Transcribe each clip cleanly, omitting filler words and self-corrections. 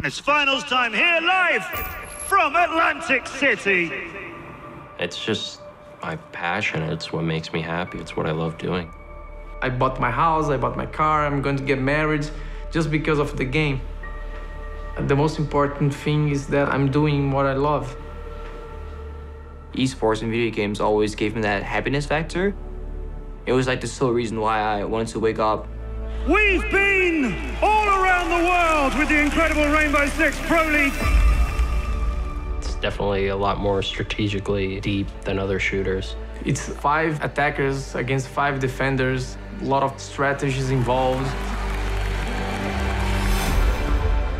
It's finals time here live from Atlantic City. It's just my passion. It's what makes me happy. It's what I love doing. I bought my house, I bought my car, I'm going to get married just because of the game. The most important thing is that I'm doing what I love. Esports and video games always gave me that happiness factor. It was like the sole reason why I wanted to wake up. We've been all around the world with the incredible Rainbow Six Pro League. It's definitely a lot more strategically deep than other shooters. It's 5 attackers against 5 defenders, a lot of strategies involved.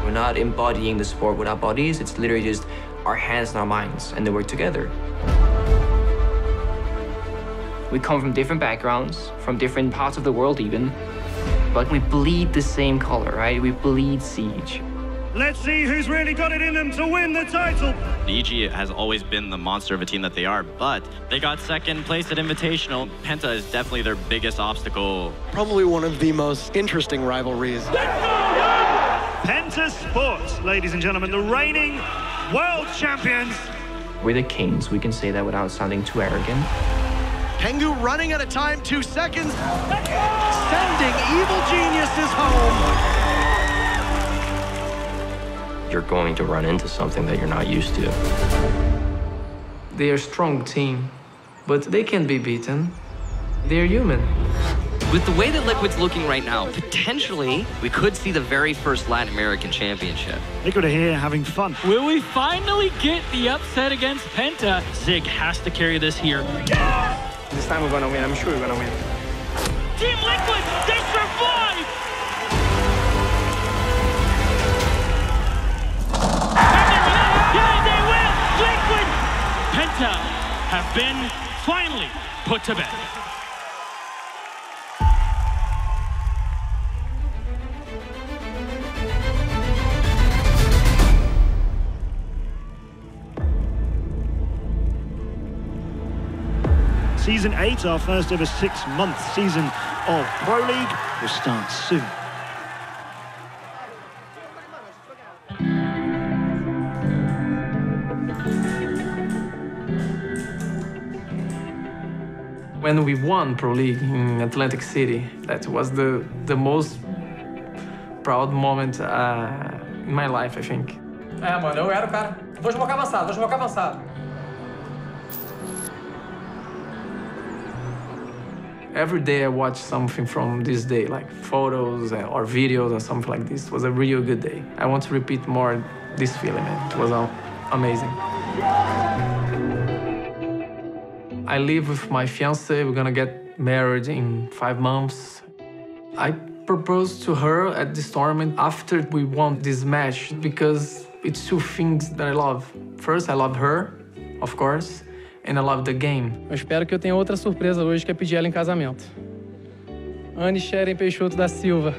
We're not embodying the sport with our bodies, it's literally just our hands and our minds, and they work together. We come from different backgrounds, from different parts of the world even, but we bleed the same color, right? We bleed Siege. Let's see who's really got it in them to win the title. EG has always been the monster of a team that they are, but they got second place at Invitational. Penta is definitely their biggest obstacle. Probably one of the most interesting rivalries. Penta Sports, ladies and gentlemen, the reigning world champions. We're the kings, we can say that without sounding too arrogant. Pengu running at a time 2 seconds, sending evil geniuses home. You're going to run into something that you're not used to. They are a strong team, but they can be beaten. They're human. With the way that Liquid's looking right now, potentially, we could see the very first Latin American championship. Liquid are here having fun. Will we finally get the upset against Penta? Zig has to carry this here. This time we're gonna win, I'm sure we're gonna win. Team Liquid, they survive! Yeah, they will! Liquid! Penta have been finally put to bed. Season 8, our first ever 6-month season of Pro League, will start soon. When we won Pro League in Atlantic City, that was the most proud moment in my life, I think. Mano, eu era o cara. Vou desmocar avançado, Every day I watch something from this day, like photos or videos or something like this. It was a real good day. I want to repeat more this feeling, man. It was amazing. I live with my fiancée. We're gonna get married in 5 months. I proposed to her at this tournament after we won this match because it's 2 things that I love. First, I love her, of course. And I love the game. Eu espero que eu tenha outra surpresa hoje, que é pedir ela em casamento. Anne Sharon Peixoto da Silva.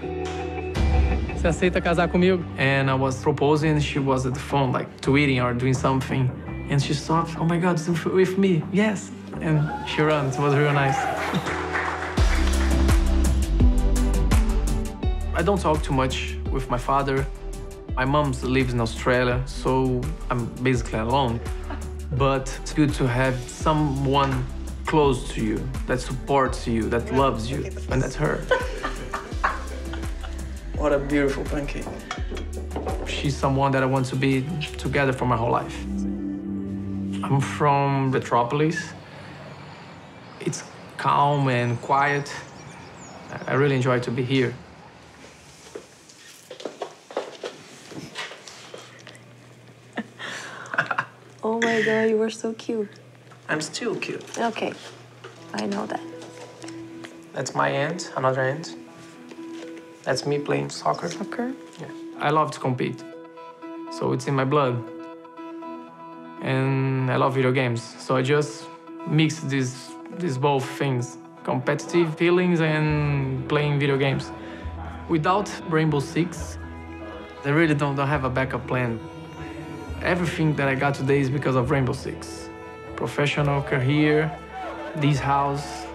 Você aceita casar comigo? And I was proposing and she was at the phone, like tweeting or doing something. And she stopped, oh my God, it's with me, yes. And she ran, it was real nice. I don't talk too much with my father. My mom lives in Australia, so I'm basically alone. But it's good to have someone close to you, that supports you, that loves you, and that's her. What a beautiful pancake. She's someone that I want to be together for my whole life. I'm from Metropolis. It's calm and quiet. I really enjoy to be here. Oh my God, you were so cute. I'm still cute. Okay, I know that. That's my aunt, another aunt. That's me playing soccer. Soccer? Yeah. I love to compete, so it's in my blood. And I love video games, so I just mix these both things, competitive feelings and playing video games. Without Rainbow Six, I really don't have a backup plan. Everything that I got today is because of Rainbow Six. Professional career, this house.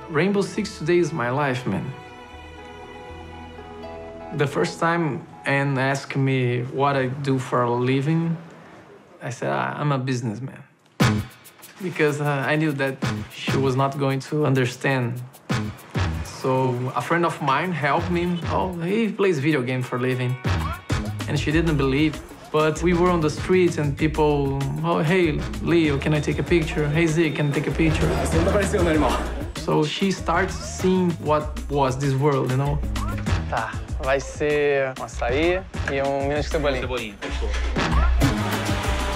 Rainbow Six today is my life, man. The first time and asked me what I do for a living, I said, I'm a businessman. Because I knew that she was not going to understand. So a friend of mine helped me. Oh, he plays video games for a living. And she didn't believe. But we were on the streets and people, oh, hey, Leo, can I take a picture? Hey, Z, can I take a picture? So she starts seeing what was this world, you know? Tá, vai ser um açaí e milho de cebolinha.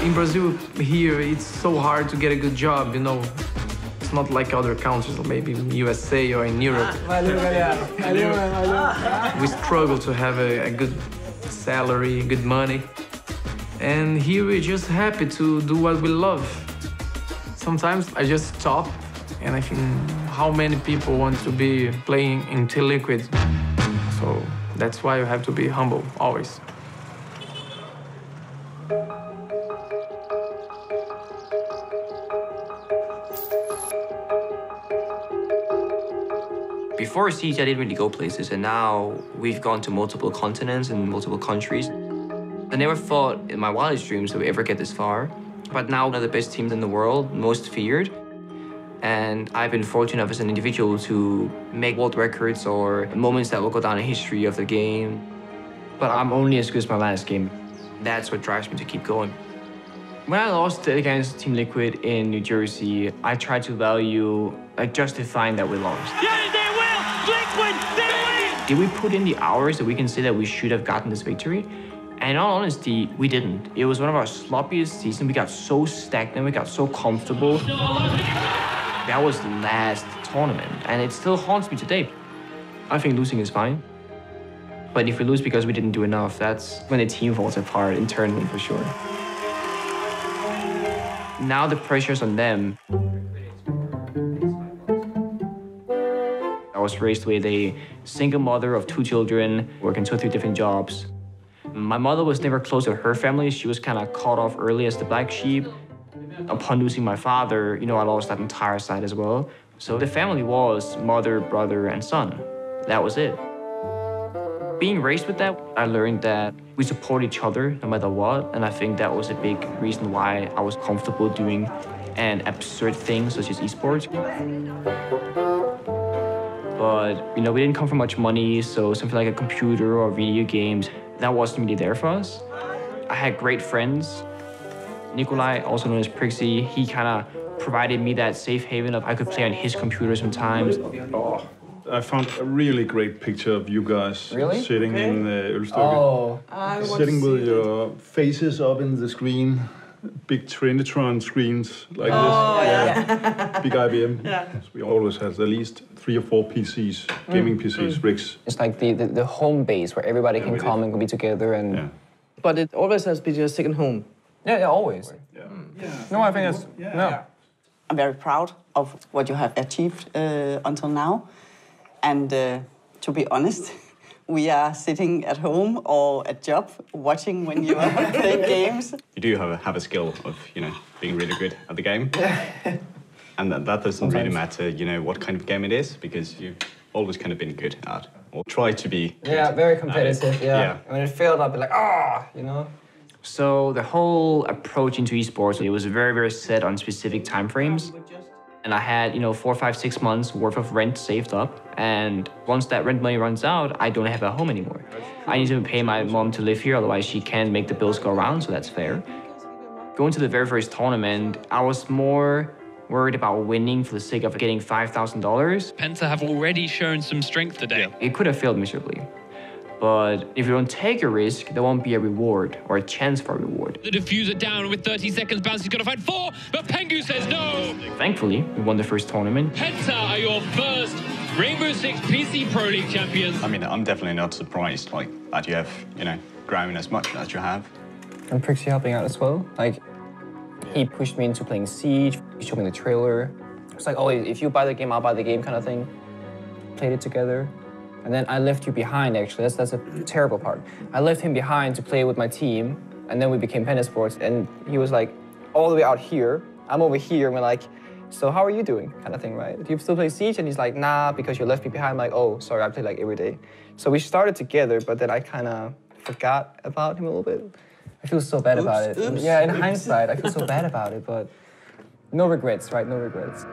In Brazil, here, it's so hard to get a good job, you know? It's not like other countries, maybe in USA or in Europe. We struggle to have a good salary, good money. And here we're just happy to do what we love. Sometimes I just stop and I think how many people want to be playing in T-Liquid. So that's why you have to be humble, always. Before Siege, I didn't really go places, and now we've gone to multiple continents and multiple countries. I never thought in my wildest dreams that we'd ever get this far. But now one of the best teams in the world, most feared. And I've been fortunate as an individual to make world records or moments that will go down in history of the game. But I'm only as good as my last game. That's what drives me to keep going. When I lost against Team Liquid in New Jersey, I tried to value justifying that we lost. Yeah, they will! Liquid, they win! Did we put in the hours that we can say that we should have gotten this victory? And in all honesty, we didn't. It was one of our sloppiest seasons. We got so stagnant, we got so comfortable. That was the last tournament, and it still haunts me today. I think losing is fine. But if we lose because we didn't do enough, that's when the team falls apart internally for sure. Now the pressure's on them. I was raised with a single mother of 2 children, working 2 or 3 different jobs. My mother was never close to her family. She was kind of caught off early as the black sheep. Upon losing my father, you know, I lost that entire side as well. So the family was mother, brother, and son. That was it. Being raised with that, I learned that we support each other no matter what. And I think that was a big reason why I was comfortable doing an absurd thing such as esports. But, you know, we didn't come from much money, so something like a computer or video games, that wasn't really there for us. I had great friends. Nikolai, also known as Prixie, he kind of provided me that safe haven of I could play on his computer sometimes. Oh, I found a really great picture of you guys sitting in Ølstykke. Oh, sitting with your faces up in the screen, big Trinitron screens like this. Yeah. Big IBM. Yeah. We always have at least 3 or 4 PCs, gaming PCs, rigs. It's like the home base where everybody can come and be together and. Yeah. But it always has been your second home. Yeah, always. Yeah. no, I think it's no. I'm very proud of what you have achieved until now. And to be honest, we are sitting at home or at job watching when you are playing games. You do have a skill of, you know, being really good at the game. And that doesn't really matter, you know, what kind of game it is, because you've always kind of been good at, or try to be. Yeah, very competitive, yeah. And when it failed, I'd be like, you know? So the whole approach into esports, it was very, very set on specific time frames. And I had, you know, 4, 5, 6 months worth of rent saved up. And once that rent money runs out, I don't have a home anymore. I need to pay my mom to live here, otherwise she can't make the bills go around, so that's fair. Going to the very first tournament, I was more worried about winning for the sake of getting $5,000. Penta have already shown some strength today. It could have failed miserably. But if you don't take a risk, there won't be a reward or a chance for a reward. The diffuser down with 30 seconds. Bounce is going to find 4, but Pengu says no. Thankfully, we won the first tournament. Penta are your first Rainbow Six PC Pro League champions. I mean, I'm definitely not surprised, like, that you have, you know, grown as much as you have. And Prixie helping out as well. Like, he pushed me into playing Siege. He showed me the trailer. It's like, oh, if you buy the game, I'll buy the game kind of thing. Played it together. And then I left you behind, actually. That's a terrible part. I left him behind to play with my team, and then we became Penta Sports. And he was like, all the way out here. I'm over here, and we're like, so how are you doing? Kind of thing, right? Do you still play Siege? And he's like, nah, because you left me behind. I'm like, oh, sorry, I play like every day. So we started together, but then I kind of forgot about him a little bit. I feel so bad about it. Oops. Yeah, in hindsight, I feel so bad about it, but no regrets, right? No regrets.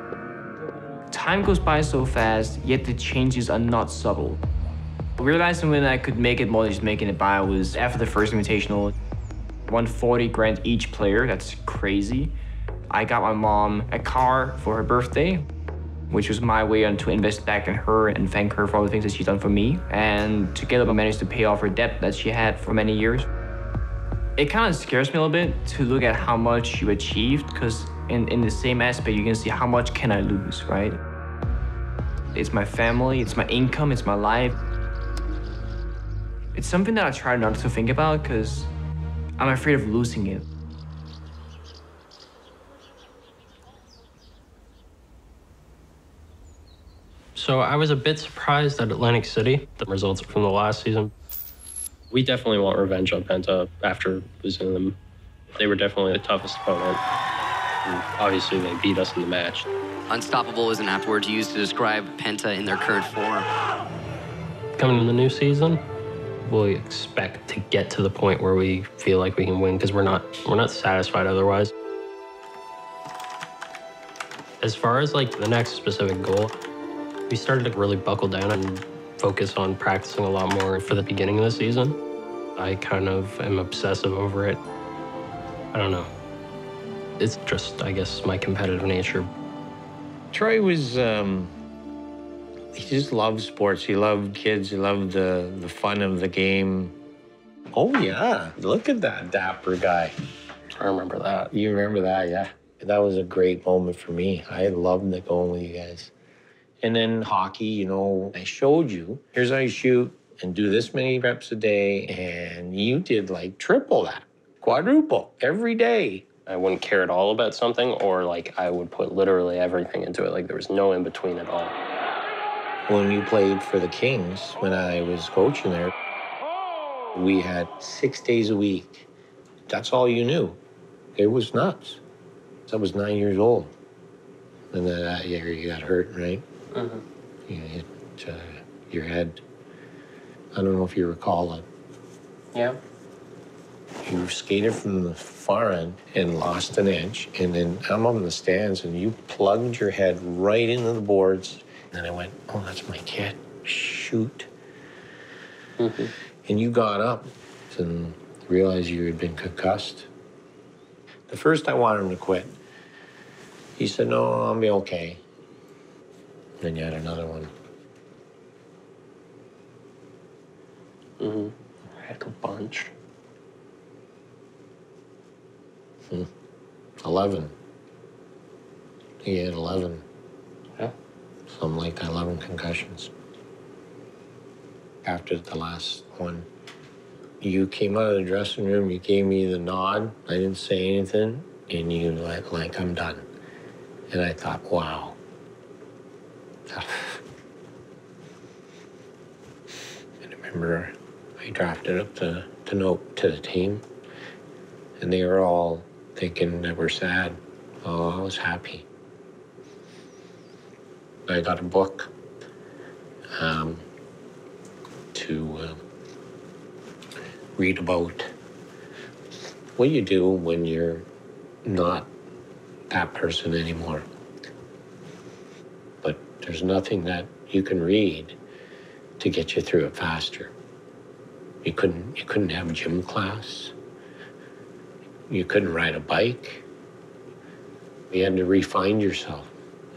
Time goes by so fast, yet the changes are not subtle. Realizing when I could make it more than just making it by was after the first invitational. Won 40 grand each player, that's crazy. I got my mom a car for her birthday, which was my way to invest back in her and thank her for all the things that she's done for me. And together we managed to pay off her debt that she had for many years. It kind of scares me a little bit to look at how much you achieved, because in the same aspect, you can see how much can I lose, right? It's my family, it's my income, it's my life. It's something that I try not to think about because I'm afraid of losing it. So I was a bit surprised at Atlantic City, the results from the last season. We definitely want revenge on Penta after losing them. They were definitely the toughest opponent. And obviously, they beat us in the match. Unstoppable is an apt word to use to describe Penta in their current form. Coming in the new season, we expect to get to the point where we feel like we can win because we're not satisfied otherwise. As far as like the next specific goal, we started to really buckle down and focus on practicing a lot more for the beginning of the season. I kind of am obsessive over it. I don't know. It's just, I guess, my competitive nature. Troy was, he just loved sports. He loved kids. He loved the fun of the game. Oh, yeah. Look at that dapper guy. I remember that. You remember that, yeah. That was a great moment for me. I loved going with you guys. And then hockey, you know, I showed you, here's how you shoot and do this many reps a day. And you did like triple that, quadruple every day. I wouldn't care at all about something, or like I would put literally everything into it. Like there was no in between at all. When you played for the Kings, when I was coaching there, we had 6 days a week. That's all you knew. It was nuts. I was 9 years old. And then that year you got hurt, right? Mm-hmm. You hit your head. I don't know if you recall it. Yeah. You skated from the far end and lost an inch. And then I'm up in the stands and you plugged your head right into the boards. And I went, oh, that's my kid. Shoot. Mm-hmm. And you got up and realized you had been concussed. The first I wanted him to quit. He said, no, I'll be okay. Then you had another one. Mm-hmm. I had a bunch. 11. He had 11. Yeah. Something like that, 11 concussions. After the last one, you came out of the dressing room, you gave me the nod. I didn't say anything, and you went like, I'm done. And I thought, wow. And I remember I drafted up the note to the team, and they were all thinking that we're sad. Oh, I was happy. I got a book to read about what you do when you're not that person anymore. But there's nothing that you can read to get you through it faster. You couldn't have gym class. You couldn't ride a bike. You had to refine yourself,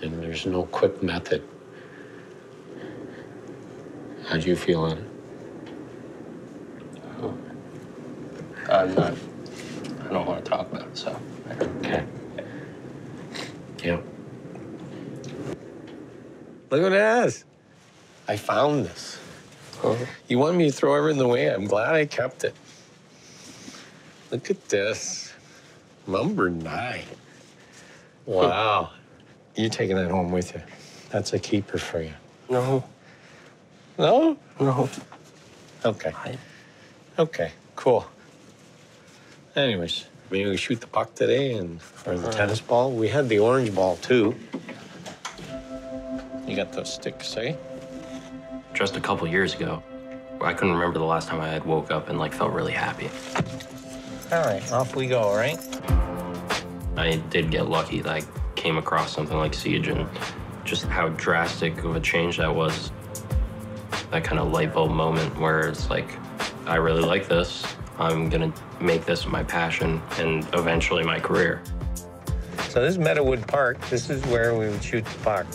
and there's no quick method. How'd you feel on it? I don't want to talk about it, so. Okay. Yeah. Look at this. I found this. You wanted me to throw everything away. I'm glad I kept it. Look at this. Number 9. Wow. You're taking that home with you. That's a keeper for you. No. No? No. Okay. Okay, cool. Anyways, maybe we shoot the puck today or the tennis ball. We had the orange ball, too. You got those sticks, eh? Just a couple years ago, I couldn't remember the last time I had woke up and like felt really happy. All right, off we go, right? I did get lucky that I came across something like Siege and just how drastic of a change that was. That kind of light bulb moment where it's like, I really like this. I'm gonna make this my passion and eventually my career. So this is Meadowood Park. This is where we would shoot the puck.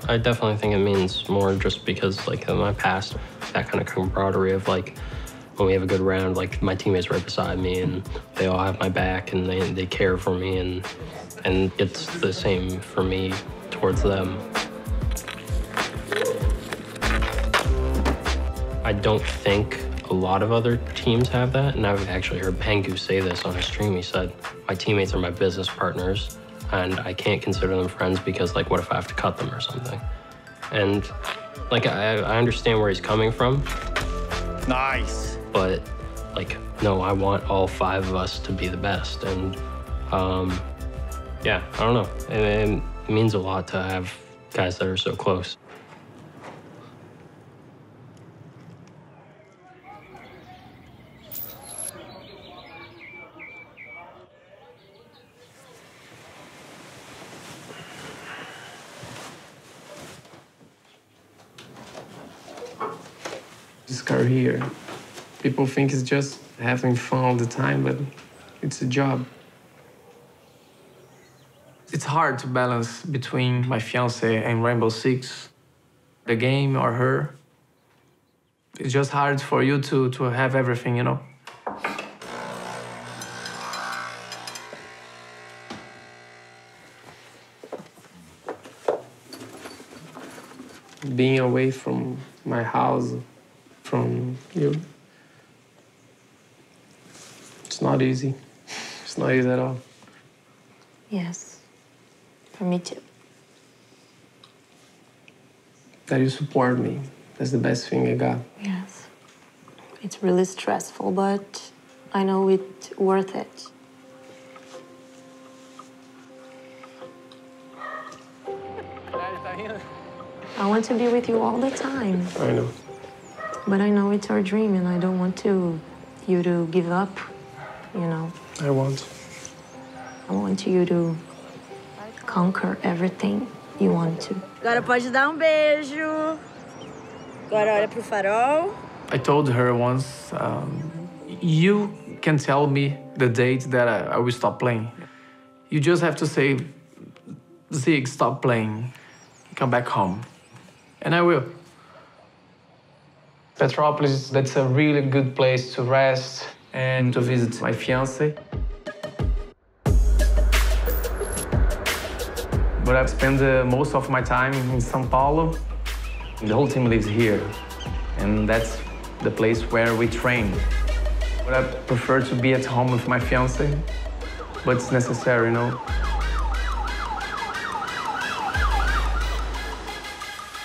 I definitely think it means more just because like in my past, that kind of camaraderie of like, when we have a good round, like my teammates right beside me and they all have my back and they care for me and it's the same for me towards them. I don't think a lot of other teams have that, and I've actually heard Pengu say this on his stream. He said, my teammates are my business partners, and I can't consider them friends because, like, what if I have to cut them or something? And, like, I understand where he's coming from. Nice. But, like, no, I want all 5 of us to be the best, and, yeah, I don't know. It means a lot to have guys that are so close. This career, people think it's just having fun all the time, but it's a job. It's hard to balance between my fiancée and Rainbow Six, the game or her. It's just hard for you to have everything, you know? Being away from my house, from you, it's not easy. It's not easy at all. Yes, for me too. That you support me, that's the best thing I got. Yes, it's really stressful, but I know it's worth it. I want to be with you all the time. I know. But I know it's our dream, and I don't want you to give up, you know. I want you to conquer everything you want to. Agora pode dar beijo. Agora olha pro farol. I told her once, you can tell me the date that I will stop playing. You just have to say, Zig, stop playing. Come back home. And I will. Petropolis, that's a really good place to rest and to visit my fiancé. But I've spent most of my time in São Paulo. The whole team lives here, and that's the place where we train. But I prefer to be at home with my fiancé, but it's necessary, you know.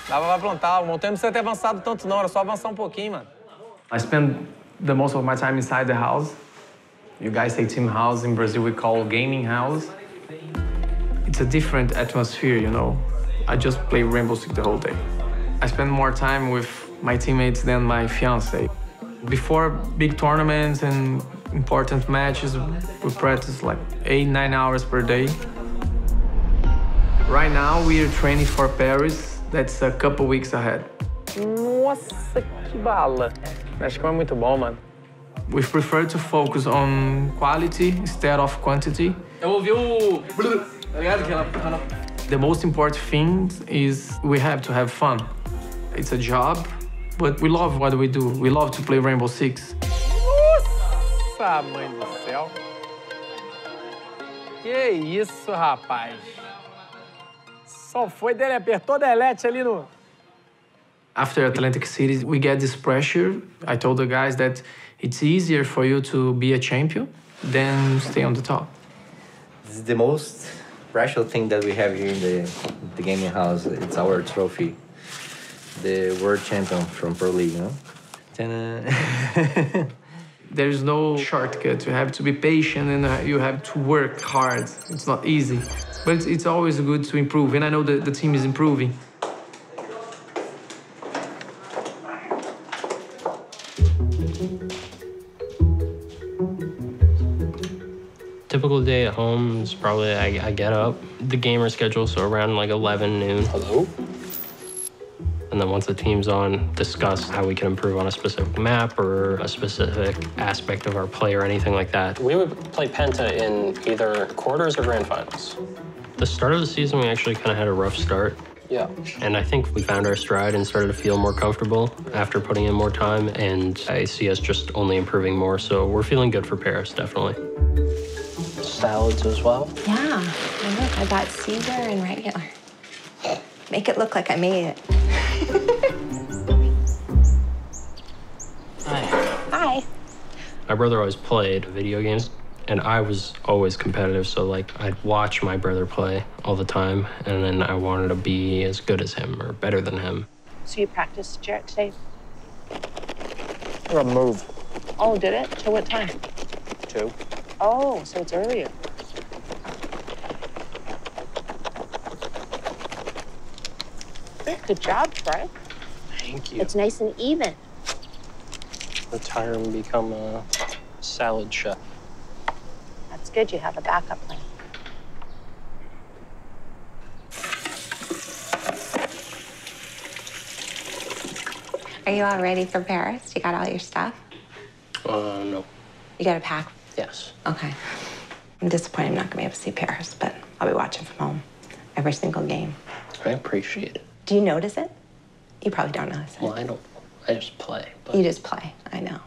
Dava pra plantar, não tem que ter avançado tanto não, era só avançar pouquinho, mano. I spend the most of my time inside the house. You guys say team house, in Brazil we call gaming house. It's a different atmosphere, you know. I just play Rainbow Six the whole day. I spend more time with my teammates than my fiancé. Before big tournaments and important matches, we practice like 8-9 hours per day. Right now, we are training for Paris. That's a couple weeks ahead. Nossa, que bala. Acho que é muito bom, mano. We prefer to focus on quality instead of quantity. Eu ouvi o... Tá ligado? The most important thing is we have to have fun. It's a job, but we love what we do. We love to play Rainbow Six. Nossa, mãe do céu. Que isso, rapaz. Só foi dele, apertou delete ali no... After Atlantic City, we get this pressure. I told the guys that it's easier for you to be a champion than stay on the top. This is the most special thing that we have here in the gaming house. It's our trophy. The world champion from Pro League, you know? There's no shortcut. You have to be patient and you have to work hard. It's not easy. But it's always good to improve, and I know that the team is improving. Typical day at home is probably I get up, the gamer schedule, so around like 11 noon. Hello? And then once the team's on, discuss how we can improve on a specific map or a specific aspect of our play or anything like that. We would play Penta in either quarters or grand finals. The start of the season, we actually kind of had a rough start. Yeah. And I think we found our stride and started to feel more comfortable after putting in more time, and I see us just only improving more, so we're feeling good for Paris, definitely. Salads as well? Yeah, and look, I got Caesar and regular. Make it look like I made it. Hi. Hi. My brother always played video games, and I was always competitive, so like I'd watch my brother play all the time, and then I wanted to be as good as him or better than him. So you practiced Jarrett today? Or a move. Oh, did it? Till what time? 2. Oh, so it's earlier. Good job, Fred. Thank you. It's nice and even. Retire and become a salad chef. That's good. You have a backup plan. Are you all ready for Paris? You got all your stuff? No. You got to pack? Yes. Okay. I'm disappointed I'm not going to be able to see Paris, but I'll be watching from home every single game. I appreciate it. Do you notice it? You probably don't notice it. Well, I don't. I just play. But You just play. I know.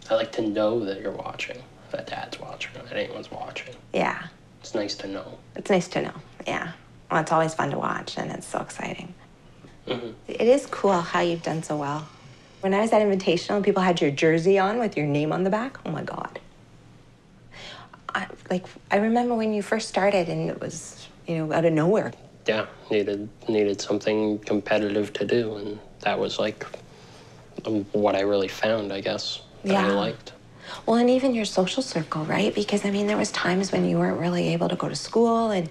I like to know that you're watching, that Dad's watching, that anyone's watching. Yeah. It's nice to know. It's nice to know. Yeah. Well, it's always fun to watch, and it's so exciting. Mm-hmm. It is cool how you've done so well. When I was at Invitational and people had your jersey on with your name on the back, oh my God. I remember when you first started and it was, out of nowhere. Yeah, needed something competitive to do, and that was like what I really found, I guess, that I liked. Well, and even your social circle, right? Because, there was times when you weren't really able to go to school, and,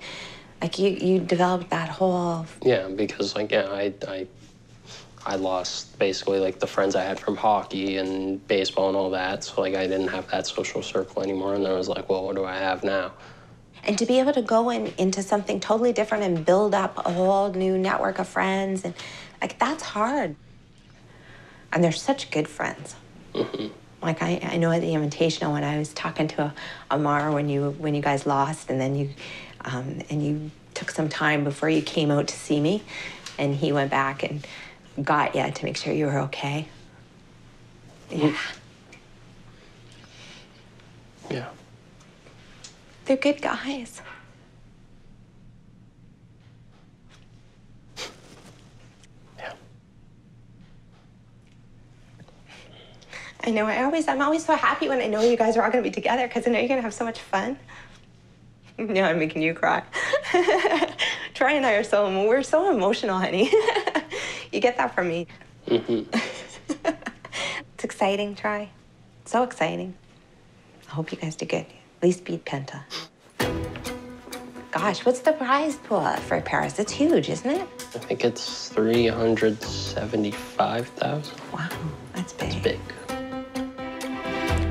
you developed that whole... Yeah, because, I lost basically, the friends I had from hockey and baseball and all that, so, I didn't have that social circle anymore, and then I was like, well, what do I have now? And to be able to go into something totally different and build up a whole new network of friends, and, that's hard. And they're such good friends. Mm-hmm. I know at the Invitational when I was talking to Amar when you guys lost, and then you took some time before you came out to see me, and he went back and got you to make sure you were okay. Yeah. Yeah. They're good guys. I know, I'm always so happy when I know you guys are all gonna be together because I know you're gonna have so much fun. Yeah, I'm making you cry. Troy and I we're so emotional, honey. You get that from me. Mm-hmm. It's exciting, Troy. So exciting. I hope you guys do good. At least beat Penta. Gosh, what's the prize pool for Paris? It's huge, isn't it? I think it's 375,000. Wow, that's big. It's big.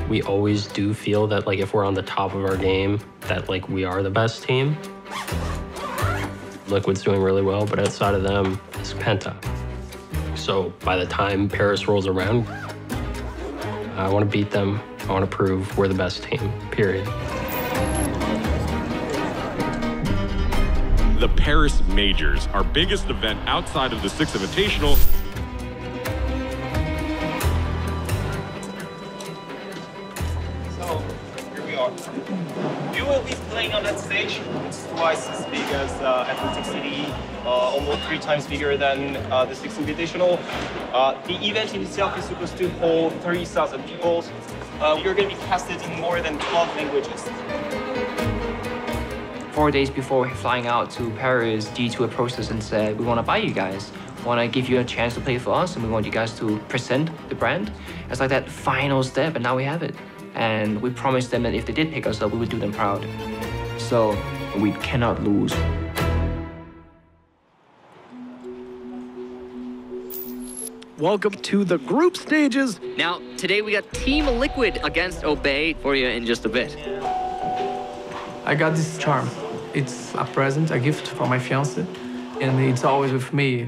We always do feel that, if we're on the top of our game, that, we are the best team. Liquid's doing really well, but outside of them, it's Penta. So by the time Paris rolls around, I want to beat them. I want to prove we're the best team, period. The Paris Majors, our biggest event outside of the Six Invitational. So, here we are. You will be playing on that stage. It's twice as big as Atlantic City, almost 3 times bigger than the Six Invitational. The event in itself is supposed to hold 30,000 people. You're going to be casted in more than 12 languages. 4 days before flying out to Paris, G2 approached us and said, we want to buy you guys. We want to give you a chance to play for us, and we want you guys to present the brand. It's like that final step, and now we have it. And we promised them that if they did pick us up, we would do them proud. So we cannot lose. welcome to the group stages. Now, today we got Team Liquid against Obey for you in just a bit. I got this charm. It's a present, a gift for my fiancé, and it's always with me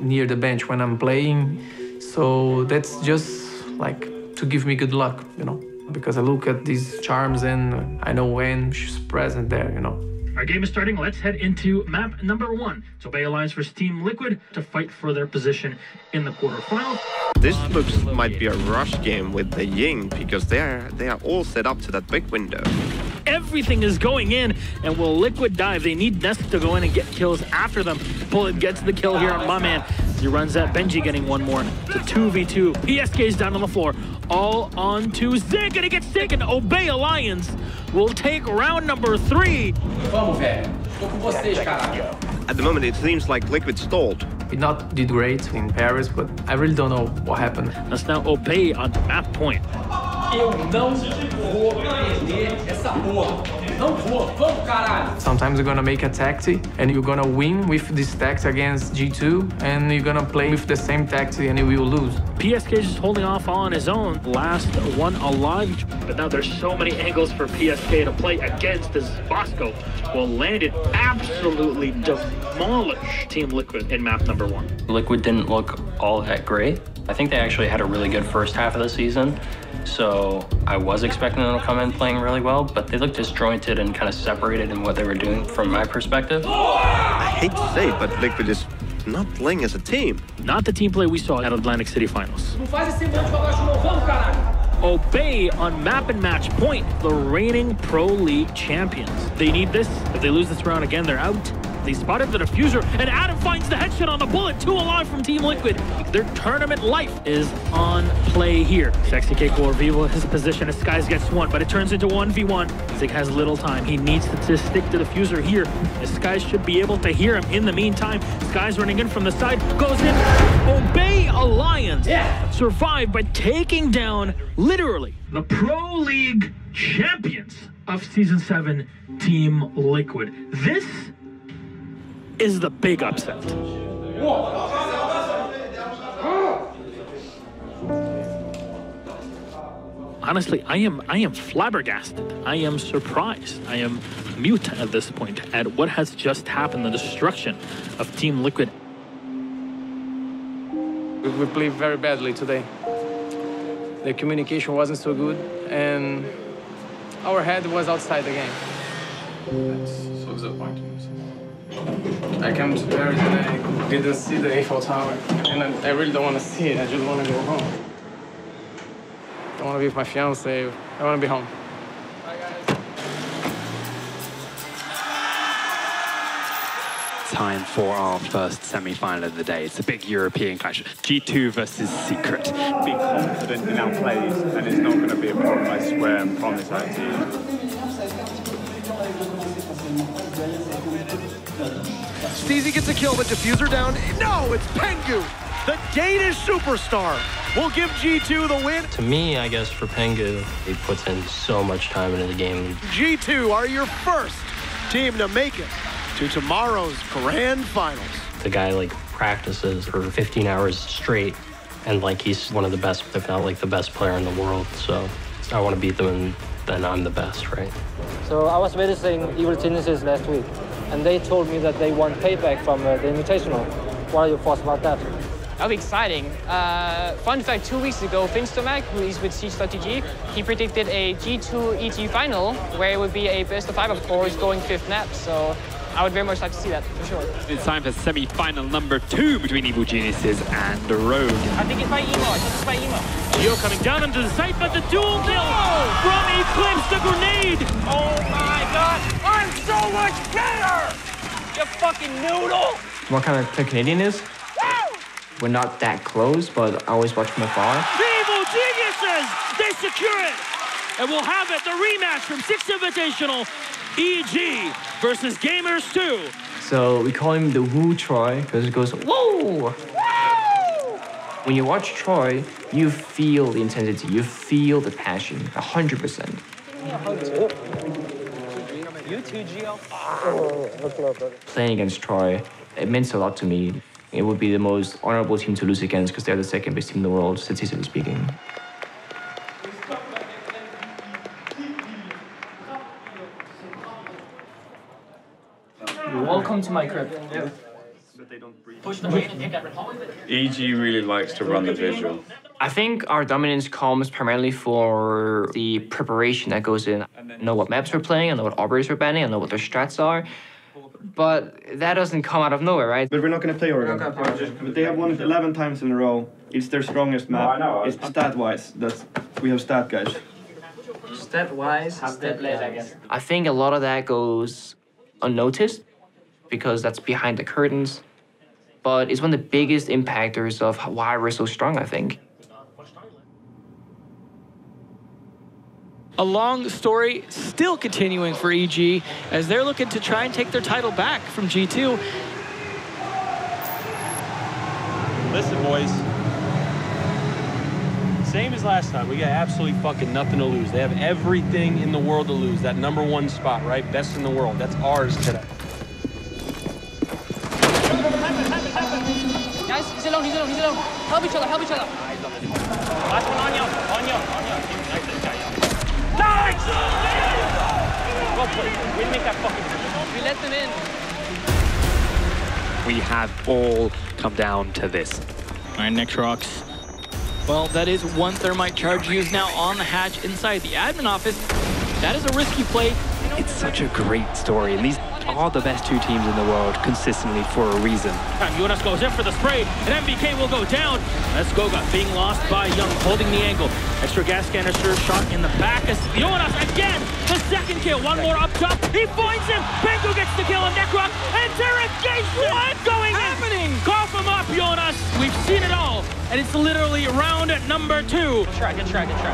near the bench when I'm playing. So that's just like to give me good luck, you know, because I look at these charms and I know when she's present there, you know. Our game is starting. Let's head into map number 1. It's Obey Alliance versus Team Liquid to fight for their position in the quarterfinals. This might be a rush game with the Ying because they are all set up to that big window. Everything is going in, and will Liquid dive? They need Nest to go in and get kills after them. Bullet gets the kill here on my man. He runs at Benji getting one more to 2v2. PSK's down on the floor. All on to Zig, and he gets taken. Obey Alliance will take round number 3. At the moment, it seems like Liquid stalled. We not did great in Paris, but I really don't know what happened. That's now Obey on map point. Sometimes you're gonna make a tactic and you're gonna win with this tactic against G2, and you're gonna play with the same tactic and you will lose. PSK is just holding off on his own. Last one alive, but now there's so many angles for PSK to play against as Bosco will land it, absolutely demolish Team Liquid in map number 1. Liquid didn't look all that great. I think they actually had a really good first half of the season, so I was expecting them to come in playing really well, but they looked disjointed and kind of separated in what they were doing from my perspective. I hate to say it, but Liquid is not playing as a team. Not the team play we saw at Atlantic City Finals. Obey on map and match point, the reigning Pro League champions. They need this. If they lose this round again, they're out. They spotted the diffuser, and Adam finds the headshot on the bullet. 2 alive from Team Liquid. Their tournament life is on play here. Sexy Cake will reveal his position as Skies gets one, but it turns into 1v1. Zig has little time. He needs to stick to the diffuser here, as Skies should be able to hear him in the meantime. Skies running in from the side, goes in. Obey Alliance survive by taking down, literally, the Pro League champions of Season 7, Team Liquid. This is the big upset. Honestly, I am flabbergasted. I am surprised. I am mute at this point at what has just happened, the destruction of Team Liquid. We played very badly today. The communication wasn't so good, and our head was outside the game. That's so disappointing. I came to Paris and I didn't see the Eiffel Tower, and I really don't want to see it. I just want to go home. I don't want to be with my fiancé. I want to be home. Bye, guys. Time for our first semi-final of the day. It's a big European clash. G2 versus Secret. Be confident in our plays, and it's not going to be a problem, I swear, and promise that to you. Steezy gets a kill, but diffuser down. No, it's Pengu, the Danish superstar, will give G2 the win. To me, I guess for Pengu, he puts in so much time into the game. G2 are your first team to make it to tomorrow's grand finals. The guy like practices for 15 hours straight, and like he's one of the best, if not like the best player in the world. So I want to beat them, and then I'm the best, right? So I was visiting Evil Geniuses last week, and they told me that they won payback from the Invitational. What are your thoughts about that? That'll be exciting. Fun fact, 2 weeks ago, Finstomac, who is with Siege.gg, he predicted a G2 EG final, where it would be a best of 5, of course, going 5th map. So I would very much like to see that, for sure. It's time for semi-final number 2 between Evil Geniuses and Rogue. I think it's by Emo. I think it's by Emo. Gio coming down into the site, but the dual kill from Eclipse, the grenade. Oh my God, I'm so much better! You fucking noodle! What kind of play Canadian is? We're not that close, but I always watch from afar. Evil Geniuses, they secure it. And we'll have it, the rematch from 6th Invitational, EG versus Gamers 2. So we call him the Woo Troy, because it goes, whoa! When you watch Troy, you feel the intensity, you feel the passion, 100%. You too, Gio. Playing against Troy, it meant a lot to me. it would be the most honorable team to lose against because they're the second best team in the world, statistically speaking. Welcome to my crib. Push the weight and take that. EG really likes to run the visual. I think our dominance comes primarily for the preparation that goes in. I know what maps we're playing, I know what operators we're banning, I know what their strats are. But that doesn't come out of nowhere, right? But we're not going to play Oregon. But they have won it 11 times in a row. It's their strongest map. It's stat-wise. We have stat guys. Stat-wise, stat-wise. I think a lot of that goes unnoticed because that's behind the curtains. But it's one of the biggest impactors of why we're so strong, I think. A long story still continuing for EG as they're looking to try and take their title back from G2. Listen, boys. Same as last time. We got absolutely fucking nothing to lose. They have everything in the world to lose. That #1 spot, right? Best in the world. That's ours today. Guys, he's alone, he's alone, he's alone. Help each other, help each other. Last one on you, on you, on you. Nice! Well played. We make that fucking We let them in. We have all come down to this. All right, Necrox. Well, that is one thermite charge used now on the hatch inside the admin office. That is a risky play. It's such a great story, and these are the best two teams in the world consistently for a reason. Jonas goes in for the spray, and MVK will go down. That's Goga being lost by Young, holding the angle. Extra gas canister shot in the back as Jonas again, the second kill. One more up top. He finds him. Pengu gets the kill on Necrox. Interrogation! What going happening? Cough him up, Jonas. We've seen it all, and it's literally round number 2. Good try, good try, good try.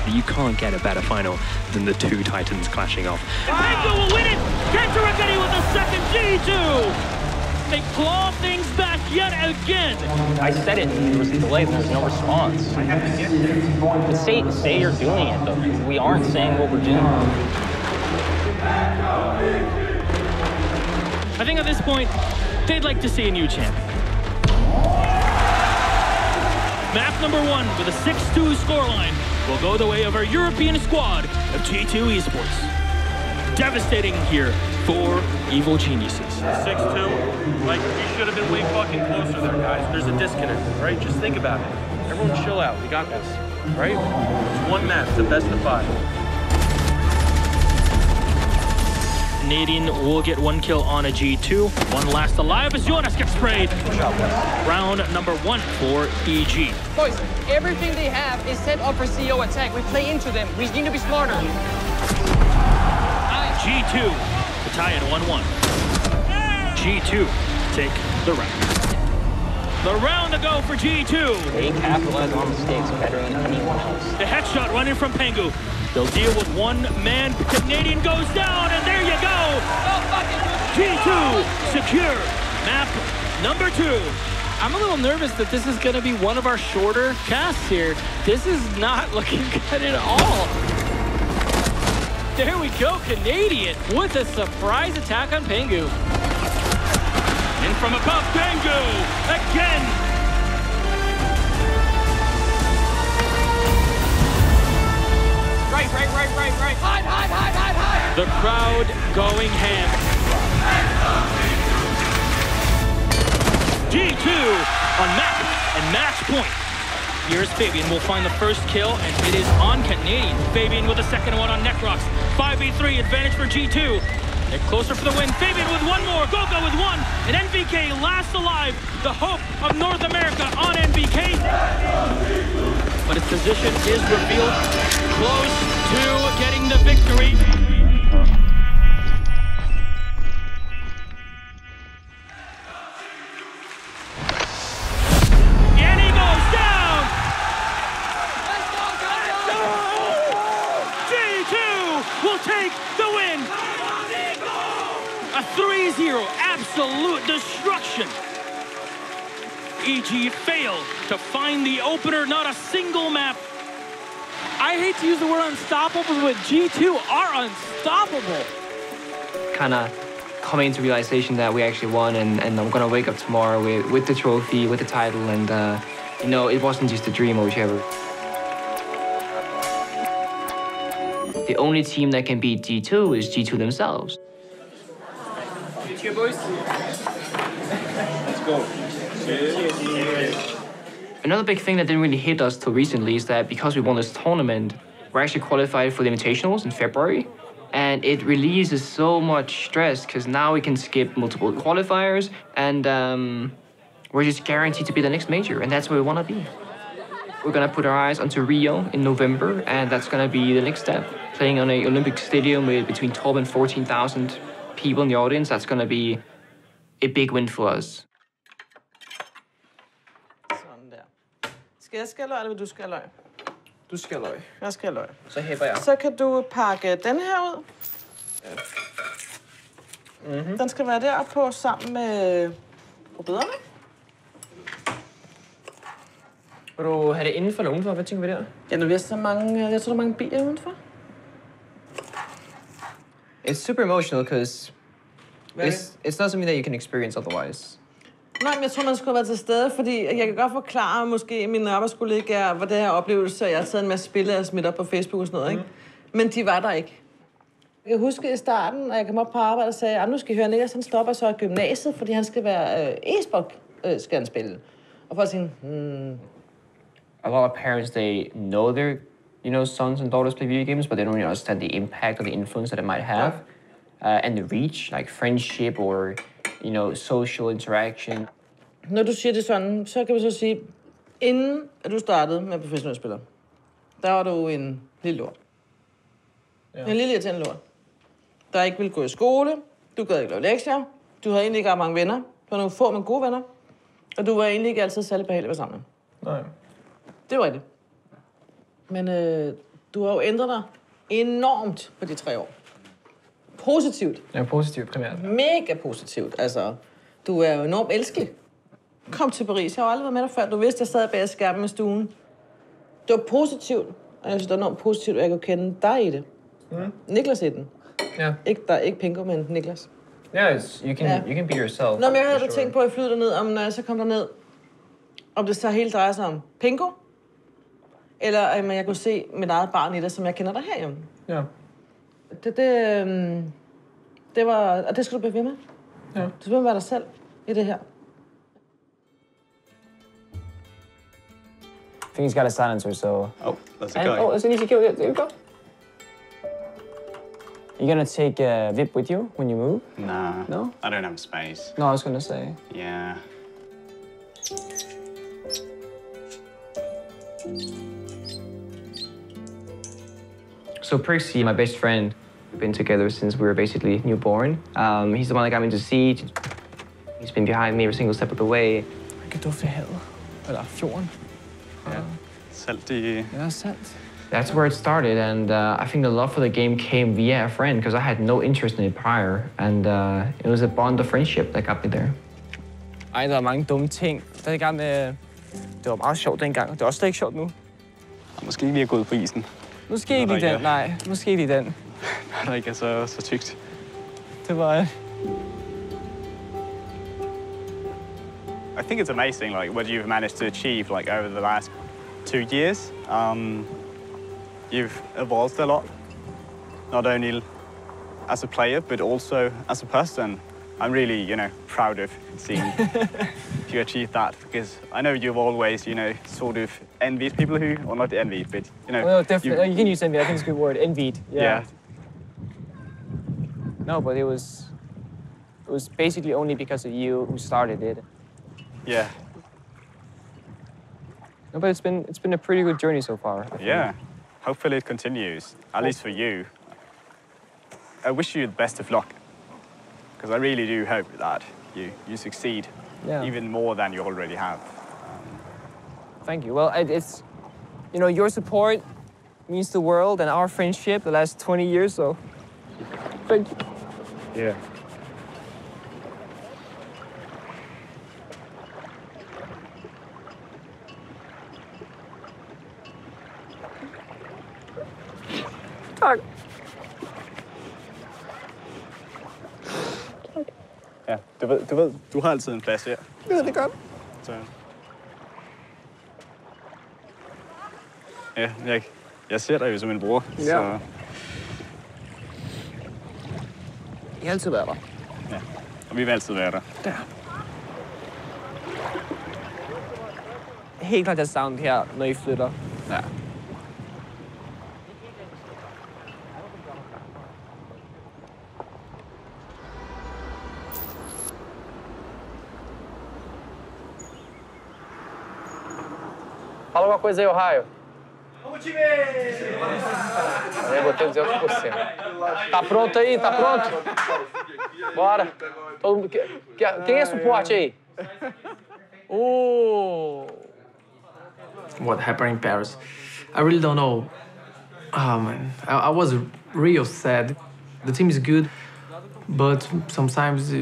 You can't get a better final than the two Titans clashing off. Pengu will win it! Kantarakani with a second G2! They claw things back yet again! I said it, there was a delay, there was no response. But say you're doing it, though. We aren't saying what we're doing. I think at this point, they'd like to see a new champion. Map number 1 with a 6-2 scoreline will go the way of our European squad of G2 Esports. Devastating here for Evil Geniuses. 6-2. Like, you should have been way fucking closer there, guys. There's a disconnect, right? Just think about it. Everyone chill out. We got this, right? It's one match, the best of 5. Canadian will get 1 kill on a G2. One last alive as Jonas gets sprayed. Round number 1 for EG. Boys, everything they have is set up for CO attack. We play into them. We need to be smarter. G2 to tie at 1-1. G2 take the round. The round to go for G2. They capitalize on mistakes better than anyone else. The headshot running from Pengu. They'll deal with one man. Canadian goes down, and there you go. G2 secure. Map number 2. I'm a little nervous that this is going to be one of our shorter casts here. This is not looking good at all. There we go, Canadian with a surprise attack on Pengu. In from above, Pengu again. Right. Hide. The crowd going ham. G2 on map and match point. Here's Fabian, will find the first kill, and it is on Canadian. Fabian with the second one on Necrox. 5v3 advantage for G2. They're closer for the win. Fabian with one more. Gogo with 1. And NVK last alive. The hope of North America on NVK. But his position is revealed. Close to getting the victory. And he goes down. G2 will take the win. A 3-0 absolute destruction. EG failed to find the opener, not a single map. I hate to use the word unstoppable, but G2 are unstoppable. Kind of coming into realization that we actually won, and I'm gonna wake up tomorrow with the trophy, with the title, and you know, it wasn't just a dream or whichever. The only team that can beat G2 is G2 themselves. Cheers, boys. Let's go. Cheers. Another big thing that didn't really hit us till recently is that because we won this tournament, we're actually qualified for the Invitationals in February. And it releases so much stress because now we can skip multiple qualifiers and we're just guaranteed to be the next major, and that's where we want to be. We're going to put our eyes onto Rio in November, and that's going to be the next step. Playing on an Olympic stadium with between 12 and 14,000 people in the audience, that's going to be a big win for us. Sådan der. Skal jeg skære løg, eller vil du skære løg? Du skal løg. Jeg skal løg. Så hæpper jeg. Så kan du pakke den her ud. Mm-hmm. Den skal være deroppe sammen med rødbederne. Vil du have det indenfor eller udenfor? Hvad tænker vi der? Ja, nu er så mange, jeg tror, der er mange biler udenfor. It's super emotional because it's not something that you can experience otherwise. Nej, men jeg tror, man skulle være til stede, fordi jeg kan godt forklare måske mine arbejdskollegaer, hvad det her oplevelse, jeg har taget en masse spillere og smidt op på Facebook og sådan noget, ikke? Men de var der ikke. Jeg kan huske i starten, når jeg kom op på arbejde og sagde, nu skal I høre, Niklas, han stopper så i gymnasiet, fordi han skal være e-sport, skal han spille. Og folk tænkte, A lot of parents, they know their, sons and daughters play video games, but they don't really understand the impact or the influence that it might have, and the reach, like friendship or, social interaction. Når du siger det sådan, så kan vi så sige, inden at du startede med professionelle spillere, der var du en lille lort. Ja. En lille irriterende lort. Der ikke ville gå i skole, du gad ikke lave lektier, du havde egentlig ikke ret mange venner, du var nogle få, men gode venner, og du var egentlig ikke altid særlig behagelig ved sammen. Nej. Det var rigtigt. Men du har jo ændret dig enormt på de 3 år. Positivt. Ja, positivt primært. Mega positivt. Altså, du er jo enormt elskelig. Kom til Paris. Jeg har aldrig været med dig før. Du vidste, jeg sad bag skærmen i stuen. Det var positivt. Og jeg synes, det er enormt positivt, at jeg kunne kende dig i det. Mm. Niklas i den. Ja. Ikke Pengu, men Niklas. Yeah, you can be yourself. Nå, men jeg havde tænkt på, at jeg flyttede ned, om når jeg så kom derned, om det så helt drejer sig om Pengu, eller at jeg kunne se mit eget barn i det, som jeg kender dig herhjemme. Ja. Det var, og det skal du blive ved med. Ja. Du skal være dig selv i det her. I think he's got a silencer, so... Oh, that's a guy. Oh, that's an easy kill. There you go. You gonna take VIP with you when you move? Nah. No? I don't have space. No, I was gonna say. Yeah. So Percy, my best friend, we've been together since we were basically newborn. He's the one that got me into Siege. He's been behind me every single step of the way. Jeg kan dufte havet. Eller fjorden. Ja. Salt i... Ja, salt. That's where it started, and I think the love for the game came via a friend, because I had no interest in it prior, and it was a bond of friendship that got me there. Ej, der er mange dumme ting. Der er i gang med... Det var meget sjovt dengang, og det er også ikke sjovt nu. Måske ikke lige at gå ud på isen. Måske ikke lige den, nej. Måske ikke lige den. Når der ikke er så tykt. Det var... I think it's amazing, like, what you've managed to achieve, like, over the last 2 years. You've evolved a lot, not only as a player, but also as a person. I'm really, proud of seeing you achieve that, because I know you've always, sort of envied people who, or not envied, but, No, definitely. You can use envy. I think it's a good word. Envied. Yeah. No, but it was basically only because of you who started it. Yeah. No, but it's been a pretty good journey so far. Yeah. Hopefully it continues, at least for you. I wish you the best of luck, because I really do hope that you succeed, even more than you already have. Thank you. Well, it's, your support means the world, and our friendship the last 20 years, so thank you. Yeah. Tak. Du har altid en plads her. Det ved det godt. Så. Ja, jeg ser dig jo som en bror, ja. Så... I har altid været der. Ja, og vi vil altid være der. Ja. Helt klart, jeg savner det her, når I flytter. Ja. Fala alguma coisa aí, Ohio. Vamos, time! Eu botei 200%. Tá pronto aí? Tá pronto? Bora. Todo mundo... Quem é suporte aí? What happened in Paris? I really don't know. Oh, man. I was real sad. The team is good, but sometimes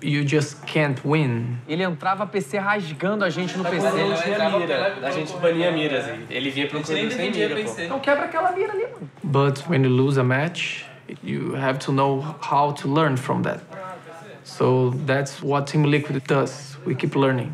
you just can't win. Ele entrava PC rasgando a gente no PC. Não tinha mira. A gente bania mira, assim. Ele vinha procurando sem mira, pô. Então quebra aquela mira ali, mano. But when you lose a match, you have to know how to learn from that. So that's what Team Liquid does. We keep learning.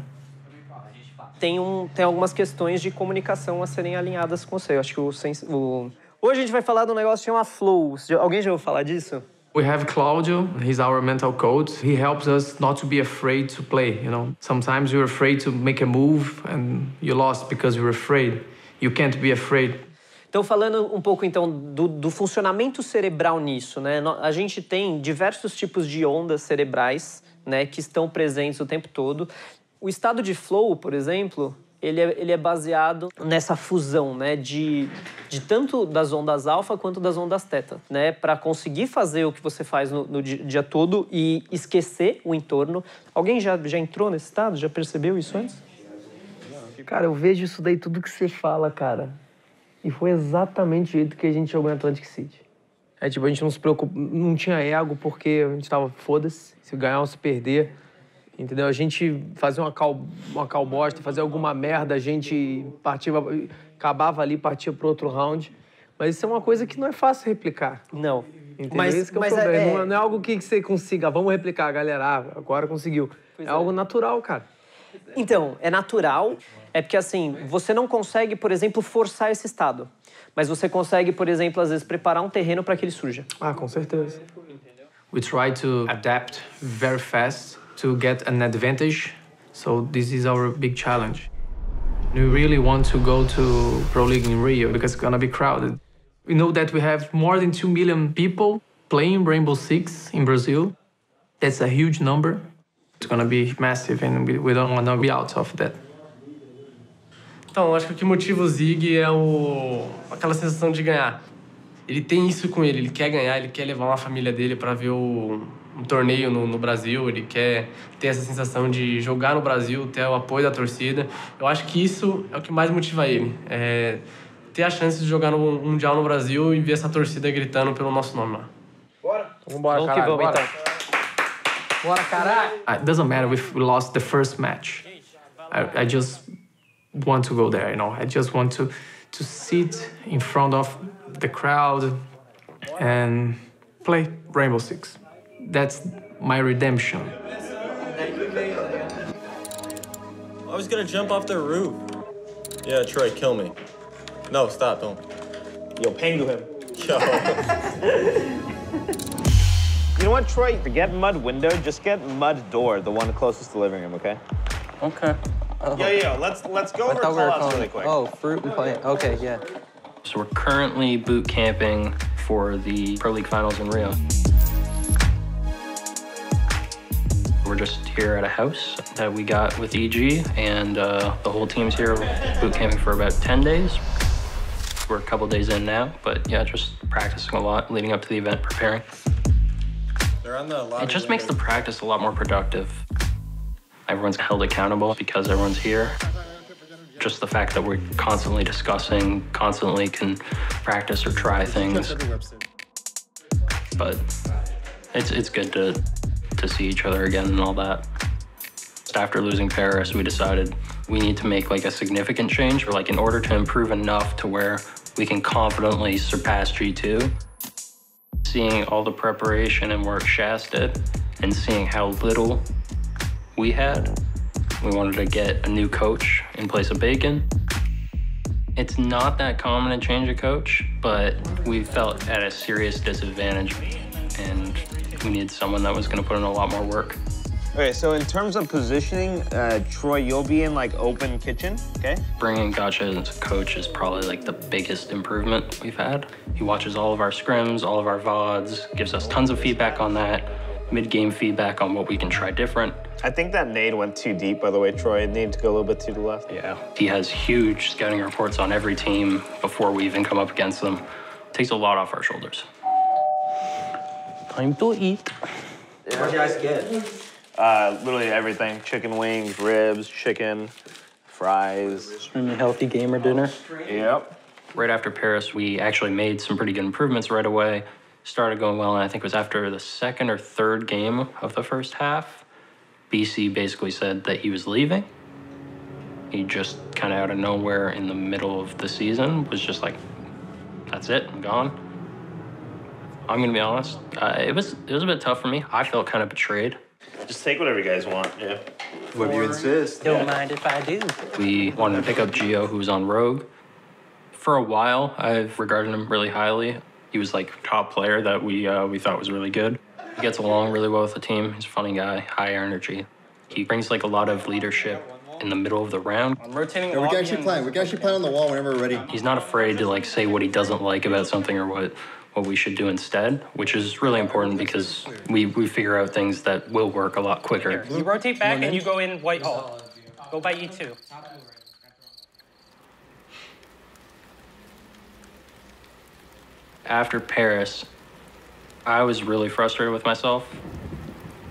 Tem algumas questões de comunicação a serem alinhadas com você. Eu acho que Hoje a gente vai falar de um negócio que chama Flow. Alguém já ouviu falar disso? We have Claudio, he's our mental coach. He helps us not to be afraid to play, you know. Sometimes you're afraid to make a move and you lost because you're afraid. You can't be afraid. Então, falando um pouco, então, do funcionamento cerebral nisso, né? A gente tem diversos tipos de ondas cerebrais, né, que estão presentes o tempo todo. O estado de flow, por exemplo, ele é baseado nessa fusão, né, de tanto das ondas alfa quanto das ondas teta, né, para conseguir fazer o que você faz no dia todo e esquecer o entorno. Alguém já entrou nesse estado? Já percebeu isso antes? Cara, eu vejo isso daí, tudo que você fala, cara. E foi exatamente o jeito que a gente jogou em Atlantic City. É tipo, a gente não se preocupa, não tinha ego porque a gente tava, foda-se, se ganhar ou se perder. Entendeu? A gente fazia uma cal bosta, fazia alguma merda, a gente acabava ali, partia pro outro round. Mas isso é uma coisa que não é fácil replicar. Não. Entendeu? Esse que é o problema. Não é algo que você consiga, vamos replicar, galera, agora conseguiu. É algo natural, cara. Então, é natural, é porque assim, você não consegue, por exemplo, forçar esse estado. Mas você consegue, por exemplo, às vezes, preparar um terreno para que ele surja. Ah, com certeza. We try to adapt very fast to get an advantage. So this is our big challenge. We really want to go to Pro League in Rio because it's gonna be crowded. We know that we have more than 2 million people playing Rainbow Six in Brazil. That's a huge number. It's gonna be massive and we don't wanna be out of that. Então, acho que o que motiva o Zig é aquela sensação de ganhar. Ele tem isso com ele quer ganhar, ele quer levar uma família dele para ver um torneio no Brasil, ele quer ter essa sensação de jogar no Brasil, ter o apoio da torcida. Eu acho que isso é o que mais motiva ele, é ter a chance de jogar no Mundial no Brasil e ver essa torcida gritando pelo nosso nome lá. Bora! Vamos que vamos, então. Bora, caralho! It doesn't matter if we lost the first match. I just want to go there, you know. I just want to sit in front of the crowd and play Rainbow Six. That's my redemption. I was gonna jump off the roof. Yeah, Troy, kill me. No, stop, don't. Yo, Pengu him. Yo. You know what, Troy? Forget mud window, just get mud door, the one closest to the living room, okay? Okay. Yeah, let's go over call-outs really quick. Oh, fruit and plant. Okay, yeah. So we're currently boot camping for the Pro League Finals in Rio. We're just here at a house that we got with EG, and the whole team's here boot camping for about 10 days. We're a couple days in now, but yeah, just practicing a lot leading up to the event, preparing. They're on the lobby. It just makes the practice a lot more productive. Everyone's held accountable because everyone's here. Just the fact that we're constantly discussing, constantly can practice or try things. But it's good to see each other again and all that. After losing Paris, we decided we need to make like a significant change, or like in order to improve enough to where we can confidently surpass G2. Seeing all the preparation and work Shaz did, and seeing how little we had. We wanted to get a new coach in place of Bacon. It's not that common to change a coach, but we felt at a serious disadvantage, and we needed someone that was going to put in a lot more work. Okay, so in terms of positioning, Troy, you'll be in like open kitchen, okay? Bringing Gotcha as a coach is probably like the biggest improvement we've had. He watches all of our scrims, all of our VODs, gives us tons of feedback on that, mid-game feedback on what we can try different. I think that nade went too deep, by the way, Troy. It needed to go a little bit to the left. Yeah. He has huge scouting reports on every team before we even come up against them. Takes a lot off our shoulders. Time to eat. What do you guys get? Literally everything. Chicken wings, ribs, chicken, fries. Extremely healthy gamer dinner. Yep. Right after Paris, we actually made some pretty good improvements right away. Started going well, and I think it was after the second or third game of the first half, BC basically said that he was leaving. He just kind of out of nowhere in the middle of the season was just like, that's it, I'm gone. I'm gonna be honest, it was a bit tough for me. I felt kind of betrayed. Just take whatever you guys want, yeah. Whatever you insist. Don't mind if I do. We wanted to pick up Gio, who was on Rogue. For a while, I've regarded him really highly. He was like top player that we thought was really good. He gets along really well with the team. He's a funny guy, high energy. He brings like a lot of leadership in the middle of the round. I'm rotating. Yeah, we can actually plan. We can actually plan on the wall whenever we're ready. He's not afraid to like say what he doesn't like about something or what we should do instead, which is really important because we figure out things that will work a lot quicker. You rotate back and you go in Whitehall. Go by E2. After Paris, I was really frustrated with myself.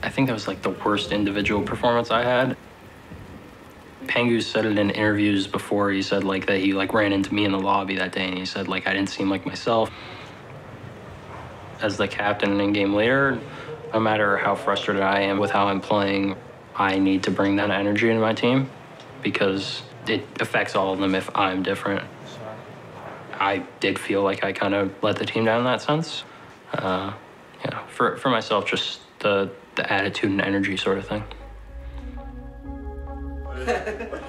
I think that was like the worst individual performance I had. Pengu said it in interviews before. He said like that he like ran into me in the lobby that day and he said like I didn't seem like myself. As the captain and in-game leader, no matter how frustrated I am with how I'm playing, I need to bring that energy into my team because it affects all of them if I'm different. I did feel like I kind of let the team down in that sense. Yeah, for myself, just the attitude and energy sort of thing.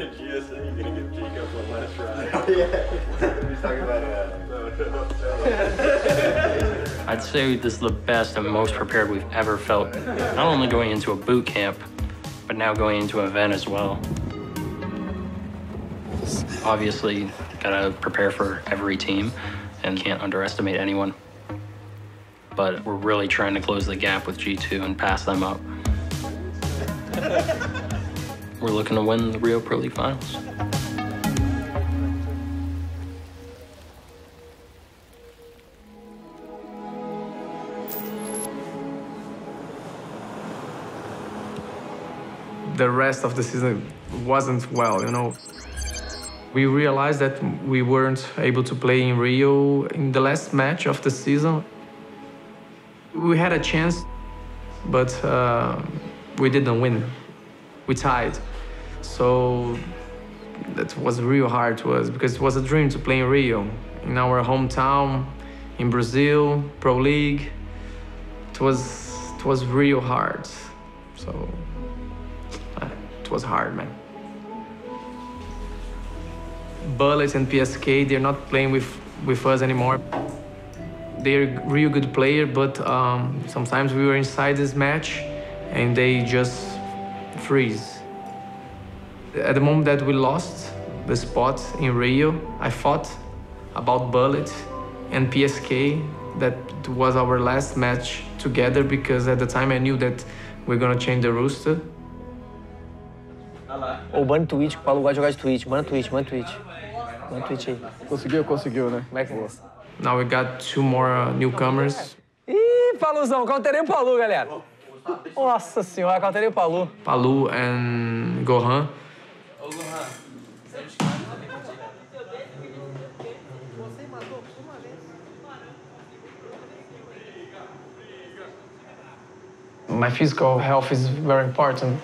Gio said you're gonna give Jacob one last try. Oh yeah. He's talking about I'd say this is the best and most prepared we've ever felt. Not only going into a boot camp, but now going into an event as well. Obviously, gotta prepare for every team and can't underestimate anyone. But we're really trying to close the gap with G2 and pass them up. We're looking to win the Rio Pro League Finals. The rest of the season wasn't well, you know. We realized that we weren't able to play in Rio in the last match of the season. We had a chance, but we didn't win. We tied. So that was real hard to us because it was a dream to play in Rio, in our hometown, in Brazil, Pro League. It was real hard. So it was hard, man. Bullet and PSK, they're not playing with us anymore. They're a real good player, but sometimes we were inside this match and they just freeze. At the moment that we lost the spot in Rio, I thought about Bullet and PSK. That was our last match together because at the time I knew that we're gonna change the roster. Ou ban Twitch, que o Paulo gosta de jogar de Twitch. Ban Twitch, ban Twitch. Ban Twitch aí. Conseguiu, né? Como é que é? Now we got two more newcomers. Ih, Paluzão, counterei o Palu, galera. Nossa senhora, counterei o Palu. Palu and Gohan. My physical health is very important.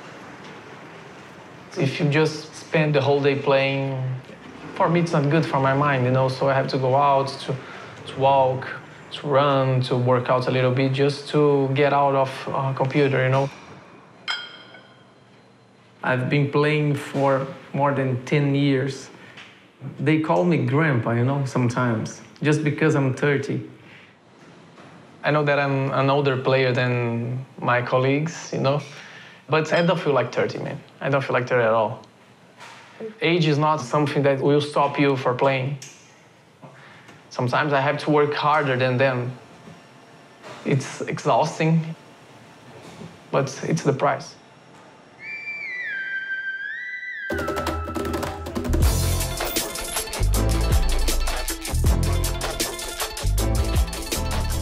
If you just spend the whole day playing, for me it's not good for my mind, you know, so I have to go out to walk, to run, to work out a little bit just to get out of computer, you know. I've been playing for more than 10 years. They call me grandpa, you know, sometimes, just because I'm 30. I know that I'm an older player than my colleagues, you know, but I don't feel like 30, man. I don't feel like 30 at all. Age is not something that will stop you from playing. Sometimes I have to work harder than them. It's exhausting, but it's the price.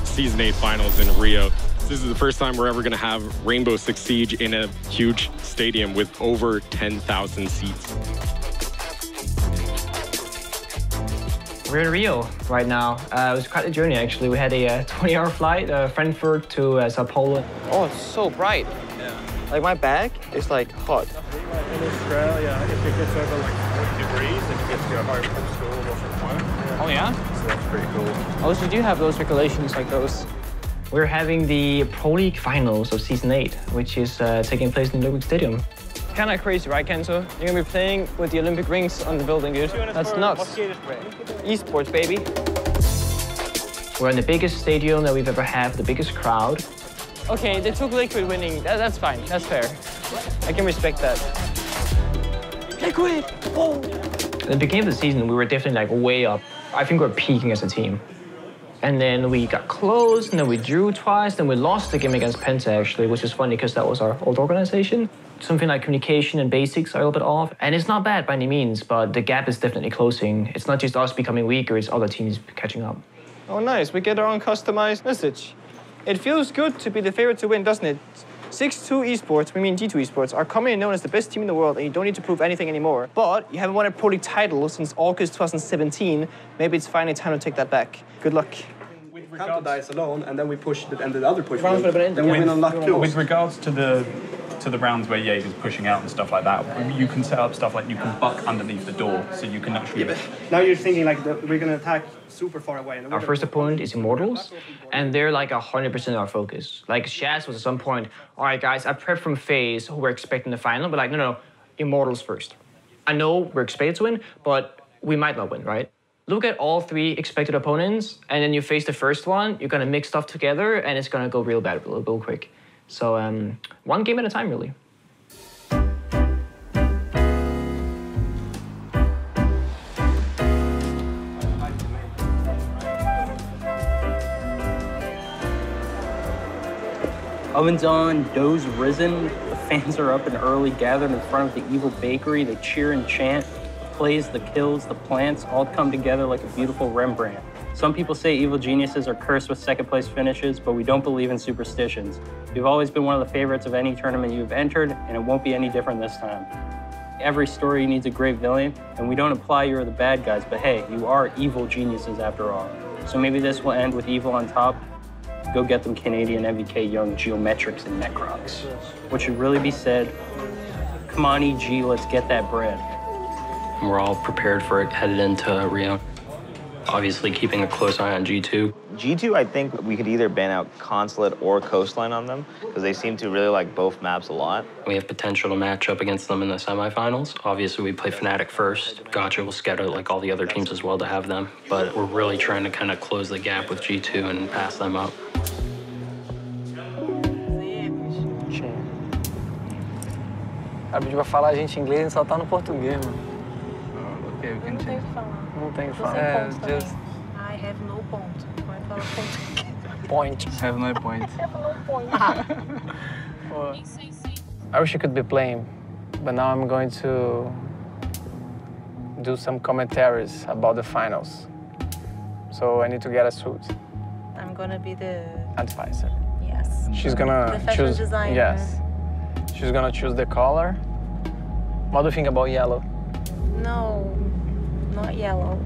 Season 8 finals in Rio. This is the first time we're ever going to have Rainbow Six Siege in a huge stadium with over 10,000 seats. We're in Rio right now. It was quite a journey, actually. We had a 20-hour flight, Frankfurt to Sao Paulo. Oh, it's so bright. Yeah. Like my back is like hot. In Australia, if it gets over like 40 degrees, then you get to go home from school or from work. Oh, yeah? So that's pretty cool. Oh, so do you have those regulations like those? We're having the Pro League finals of Season 8, which is taking place in the Olympic Stadium. Kind of crazy, right, Kenzo? You're gonna be playing with the Olympic rings on the building, dude. That's nuts. Esports, baby. We're in the biggest stadium that we've ever had, the biggest crowd. Okay, they took Liquid winning. That's fine. That's fair. I can respect that. Liquid! Oh! At the beginning of the season, we were definitely like way up. I think we're peaking as a team. And then we got close, and then we drew twice, then we lost the game against Penta, actually, which is funny because that was our old organization. Something like communication and basics are a little bit off. And it's not bad by any means, but the gap is definitely closing. It's not just us becoming weaker, it's other teams catching up. Oh, nice. We get our own customized message. It feels good to be the favorite to win, doesn't it? 6-2 Esports, we mean G2 Esports, are commonly known as the best team in the world, and you don't need to prove anything anymore. But you haven't won a Pro League title since August 2017. Maybe it's finally time to take that back. Good luck. We counter dice alone, and then we push and the other push. Rounds Then we win on luck too. With regards to the rounds where Jaeger's pushing out and stuff like that, you can set up stuff like you can buck underneath the door, so you can actually... Yeah, but now you're thinking like we're going to attack super far away. And our first opponent is Immortals, and they're like 100% our focus. Like Shaz was at some point, all right, guys, I prepped from FaZe, who we're expecting the final, but like, no, Immortals first. I know we're expected to win, but we might not win, right? Look at all 3 expected opponents, and then you face the first one, you're gonna mix stuff together, and it's gonna go real bad real quick. So one game at a time, really. Oven's on, dough's risen, the fans are up and early, gathered in front of the evil bakery. They cheer and chant. The plays, the kills, the plants all come together like a beautiful Rembrandt. Some people say evil geniuses are cursed with second-place finishes, but we don't believe in superstitions. You've always been one of the favorites of any tournament you've entered, and it won't be any different this time. Every story needs a great villain, and we don't imply you're the bad guys, but hey, you are evil geniuses after all. So maybe this will end with evil on top. Go get them Canadian MVK young Geometrics and Necrocs. What should really be said, come on EG, let's get that bread. We're all prepared for it, headed into Rio. Obviously keeping a close eye on G2. G2, I think we could either ban out Consulate or Coastline on them, because they seem to really like both maps a lot. We have potential to match up against them in the semifinals. Obviously, we play Fnatic first. Gotcha will scatter like all the other teams as well to have them, but we're really trying to kind of close the gap with G2 and pass them up. A gente vai falar a gente inglês, a gente só tá no português, mano. Ok, o que a gente tem que falar. Não tem que falar. Just... I have no point. Vai falar ponto. Point. Have no point. Have no point. I wish I could be playing, but now I'm going to do some commentaries about the finals. So I need to get a suit. I'm gonna be the advisor. Yes. She's gonna the fashion choose. Designer. Yes. She's gonna choose the color. What do you think about yellow? No, not yellow.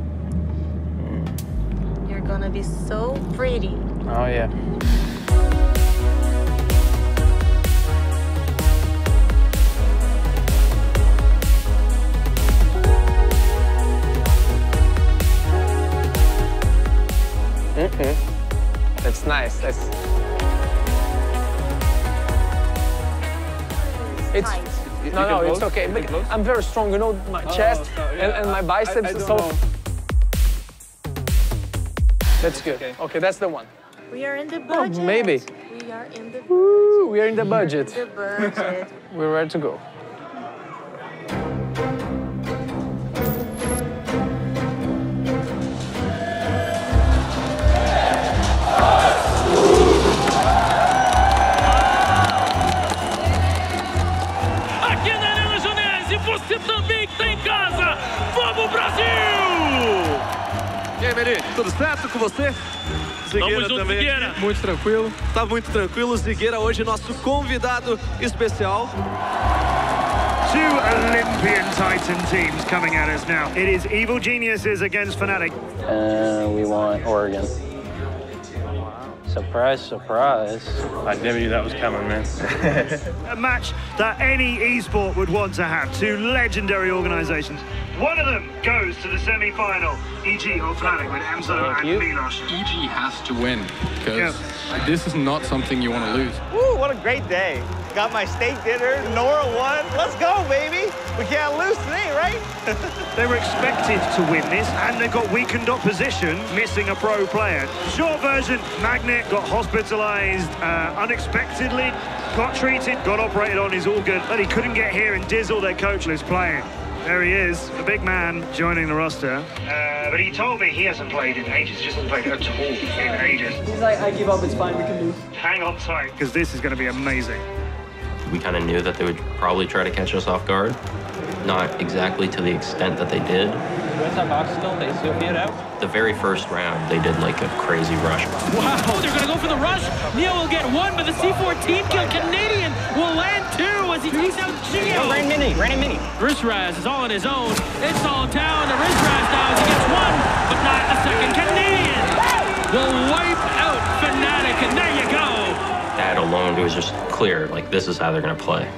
You're gonna be so pretty. Oh yeah. That's nice. It's No, it's okay. I'm very strong, you know, my chest and my biceps. So that's good. Okay, that's the one. We are in the budget. Oh, maybe. We are in the Woo, we are in the budget. The budget. We're ready to go. Aqui na Arena Junense, você também tem casa. Vamos, Brasil! E aí, Meri, tudo certo com você? Zigueira junto, também. Zigueira. Muito tranquilo. Tá muito tranquilo. Zigueira hoje nosso convidado especial. Two Olympian Titan teams coming at us now. It is Evil Geniuses against Fnatic. We want Oregon. Surprise, surprise. I never knew that was coming, man. A match that any esport would want to have. Two legendary organizations. One of them goes to the semi-final. EG or Fnatic with Emzo and Milos. EG has to win, because this is not something you want to lose. Woo, what a great day. Got my steak dinner, Nora won. Let's go, baby. We can't lose today, right? They were expected to win this, and they got weakened opposition, missing a pro player. Short version, Magnet got hospitalized unexpectedly, got treated, got operated on his organ, but he couldn't get here, and Dizzle, their coach, is playing. There he is, the big man joining the roster. But he told me he hasn't played in ages, just hasn't played at all in ages. He's like, I give up, it's fine, we can lose. Hang on tight, because this is going to be amazing. We kind of knew that they would probably try to catch us off guard. Not exactly to the extent that they did. What's that box still? They still it out? The very first round, they did like a crazy rush. Wow, they're going to go for the rush. Neo will get one, but the C14 kill. Canadian will land two as he takes out Geo. Rain Mini. Rizraz is all on his own. It's all down to Rizraz now as he gets one, but not the second. Canadian will wipe out Fnatic, and there you go. That alone, it was just clear, like, this is how they're going to play.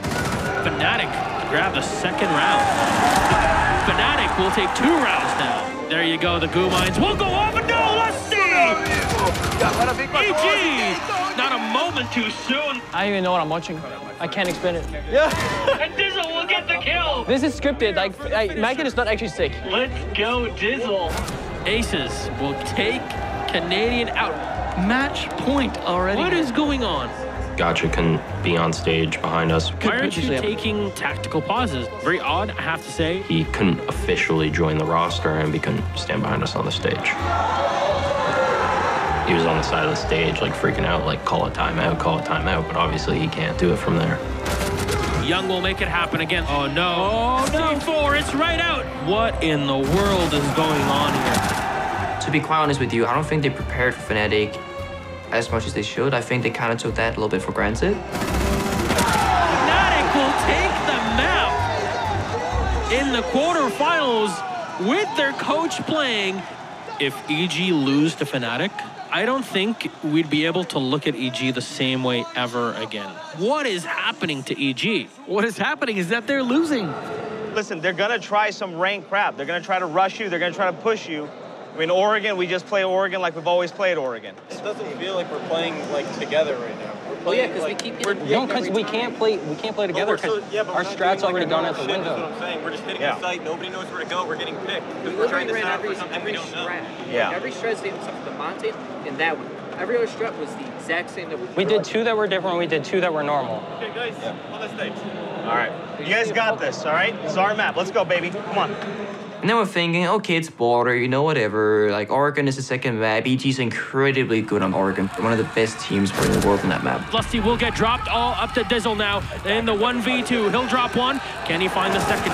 Fnatic to grab the second round. Fnatic will take 2 rounds now. There you go, the goo mines will go off, and no, let's see! EG! Not a moment too soon. I don't even know what I'm watching. I can't explain it. Yeah. And Dizzle will get the kill. This is scripted. Like, Magnet is not actually sick. Let's go, Dizzle. Aces will take Canadian out. Match point already. What is going on? Gotcha couldn't be on stage behind us. Why aren't you taking tactical pauses? Very odd, I have to say. He couldn't officially join the roster, and he couldn't stand behind us on the stage. He was on the side of the stage, like, freaking out, like, call a timeout, but obviously he can't do it from there. Young will make it happen again. Oh, no. Oh, no. C4, it's right out. What in the world is going on here? To be quite honest with you, I don't think they prepared for Fnatic as much as they should. I think they kind of took that a little bit for granted. Fnatic will take the map in the quarterfinals with their coach playing. If EG lose to Fnatic, I don't think we'd be able to look at EG the same way ever again. What is happening to EG? What is happening is that they're losing. Listen, they're going to try some rank crap. They're going to try to rush you. They're going to try to push you. I mean, Oregon, we just play Oregon like we've always played Oregon. It doesn't feel like we're playing like together right now. Well, yeah, because we keep hitting. No, because we can't play together because our strat's already gone out the window. That's what I'm saying. We're just hitting the site. Nobody knows where to go. We're getting picked because we're trying to set up for something we don't know. Yeah. Every strat is the same stuff. The mountain and that one. Every other strat was the exact same. We did 2 that were different. We did 2 that were normal. Okay, guys, on the stage. All right. You guys got this, all right? This is our map. Let's go, baby. Come on. And then we're thinking, okay, it's border, you know, whatever. Like, Oregon is the second map. EG's incredibly good on Oregon. One of the best teams in the world on that map. Lusty will get dropped all up to Dizzle now. In the 1v2, he'll drop one. Can he find the second?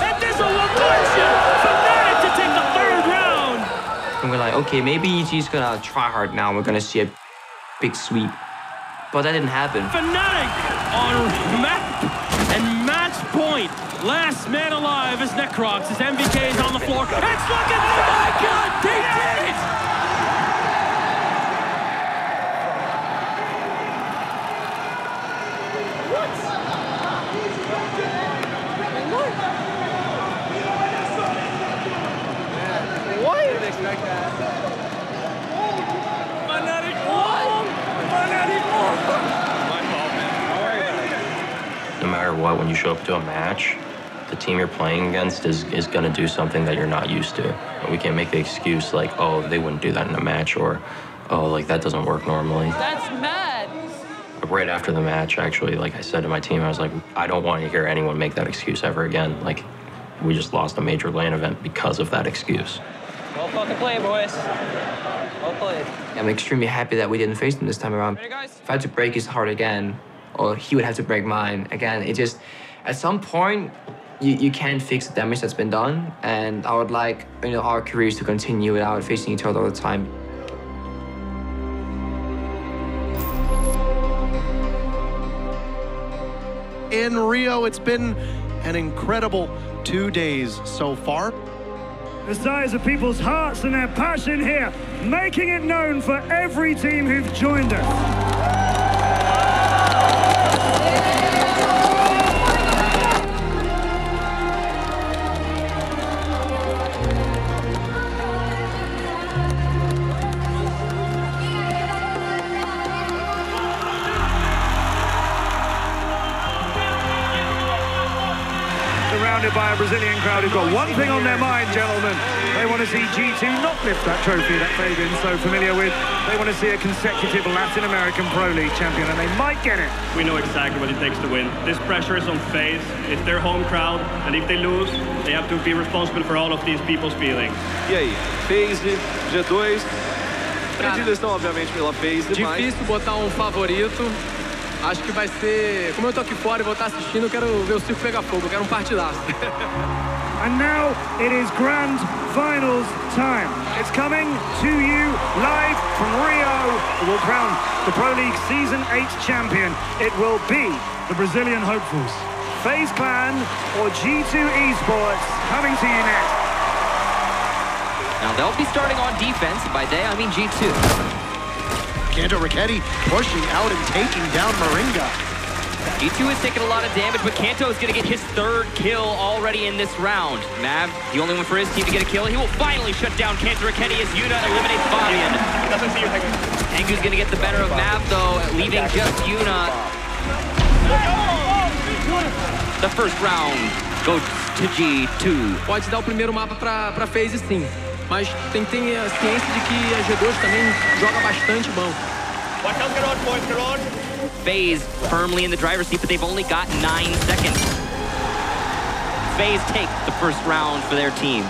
And Dizzle will punch it! Fnatic to take the 3rd round! And we're like, okay, maybe EG's gonna try hard now. We're gonna see a big sweep. But that didn't happen. Fnatic on map and match point. Last man alive is Necrox. His MVK is on the floor. It's looking, oh my God, they did it! What? What? I didn't expect that. Fnatic won! Fnatic won! My fault, man. Don't worry about it. what, when you show up to a match, the team you're playing against is going to do something that you're not used to. We can't make the excuse like, oh, they wouldn't do that in a match, or, oh, like, that doesn't work normally. That's mad. Right after the match, actually, like I said to my team, I was like, I don't want to hear anyone make that excuse ever again. Like, we just lost a major LAN event because of that excuse. Well fucking played, boys. Well played. I'm extremely happy that we didn't face him this time around. If I had to break his heart again, or he would have to break mine again, it just, at some point, you can't fix the damage that's been done, and I would like, you know, our careers to continue without facing each other all the time. In Rio, it's been an incredible 2 days so far. The size of people's hearts and their passion here, making it known for every team who've joined us. Surrounded by a Brazilian crowd who've got one thing on their mind, gentlemen. They want to see G2 not lift that trophy that Fabian's so familiar with. They want to see a consecutive Latin American Pro League champion, and they might get it. We know exactly what it takes to win. This pressure is on FaZe. It's their home crowd, and if they lose, they have to be responsible for all of these people's feelings. E aí, FaZe, G2, predileção obviamente pela FaZe, difícil botar favorito. Acho que vai ser, como eu tô aqui fora e vou estar assistindo, eu quero ver o circo pegar fogo, eu quero partidaço. And now it is grand finals time. It's coming to you live from Rio. It will crown the Pro League Season 8 champion. It will be the Brazilian hopefuls. FaZe Clan or G2 Esports coming to you next. Now they'll be starting on defense. By they, I mean G2. Kanto Raketti pushing out and taking down Moringa. G2 is taking a lot of damage, but Kanto is going to get his third kill already in this round. Mav, the only one for his team to get a kill. He will finally shut down Kanto Raketti as Yuna eliminates Fabian. Pengu's going to get the better of Mav, though, leaving just Yuna. The first round goes to G2. Pode dar o primeiro mapa pra FaZe, sim. Mas tem que ter a ciência de que a G2 também joga bastante bom. FaZe firmly in the driver's seat, but they've only got 9 seconds. FaZe take the first round for their team.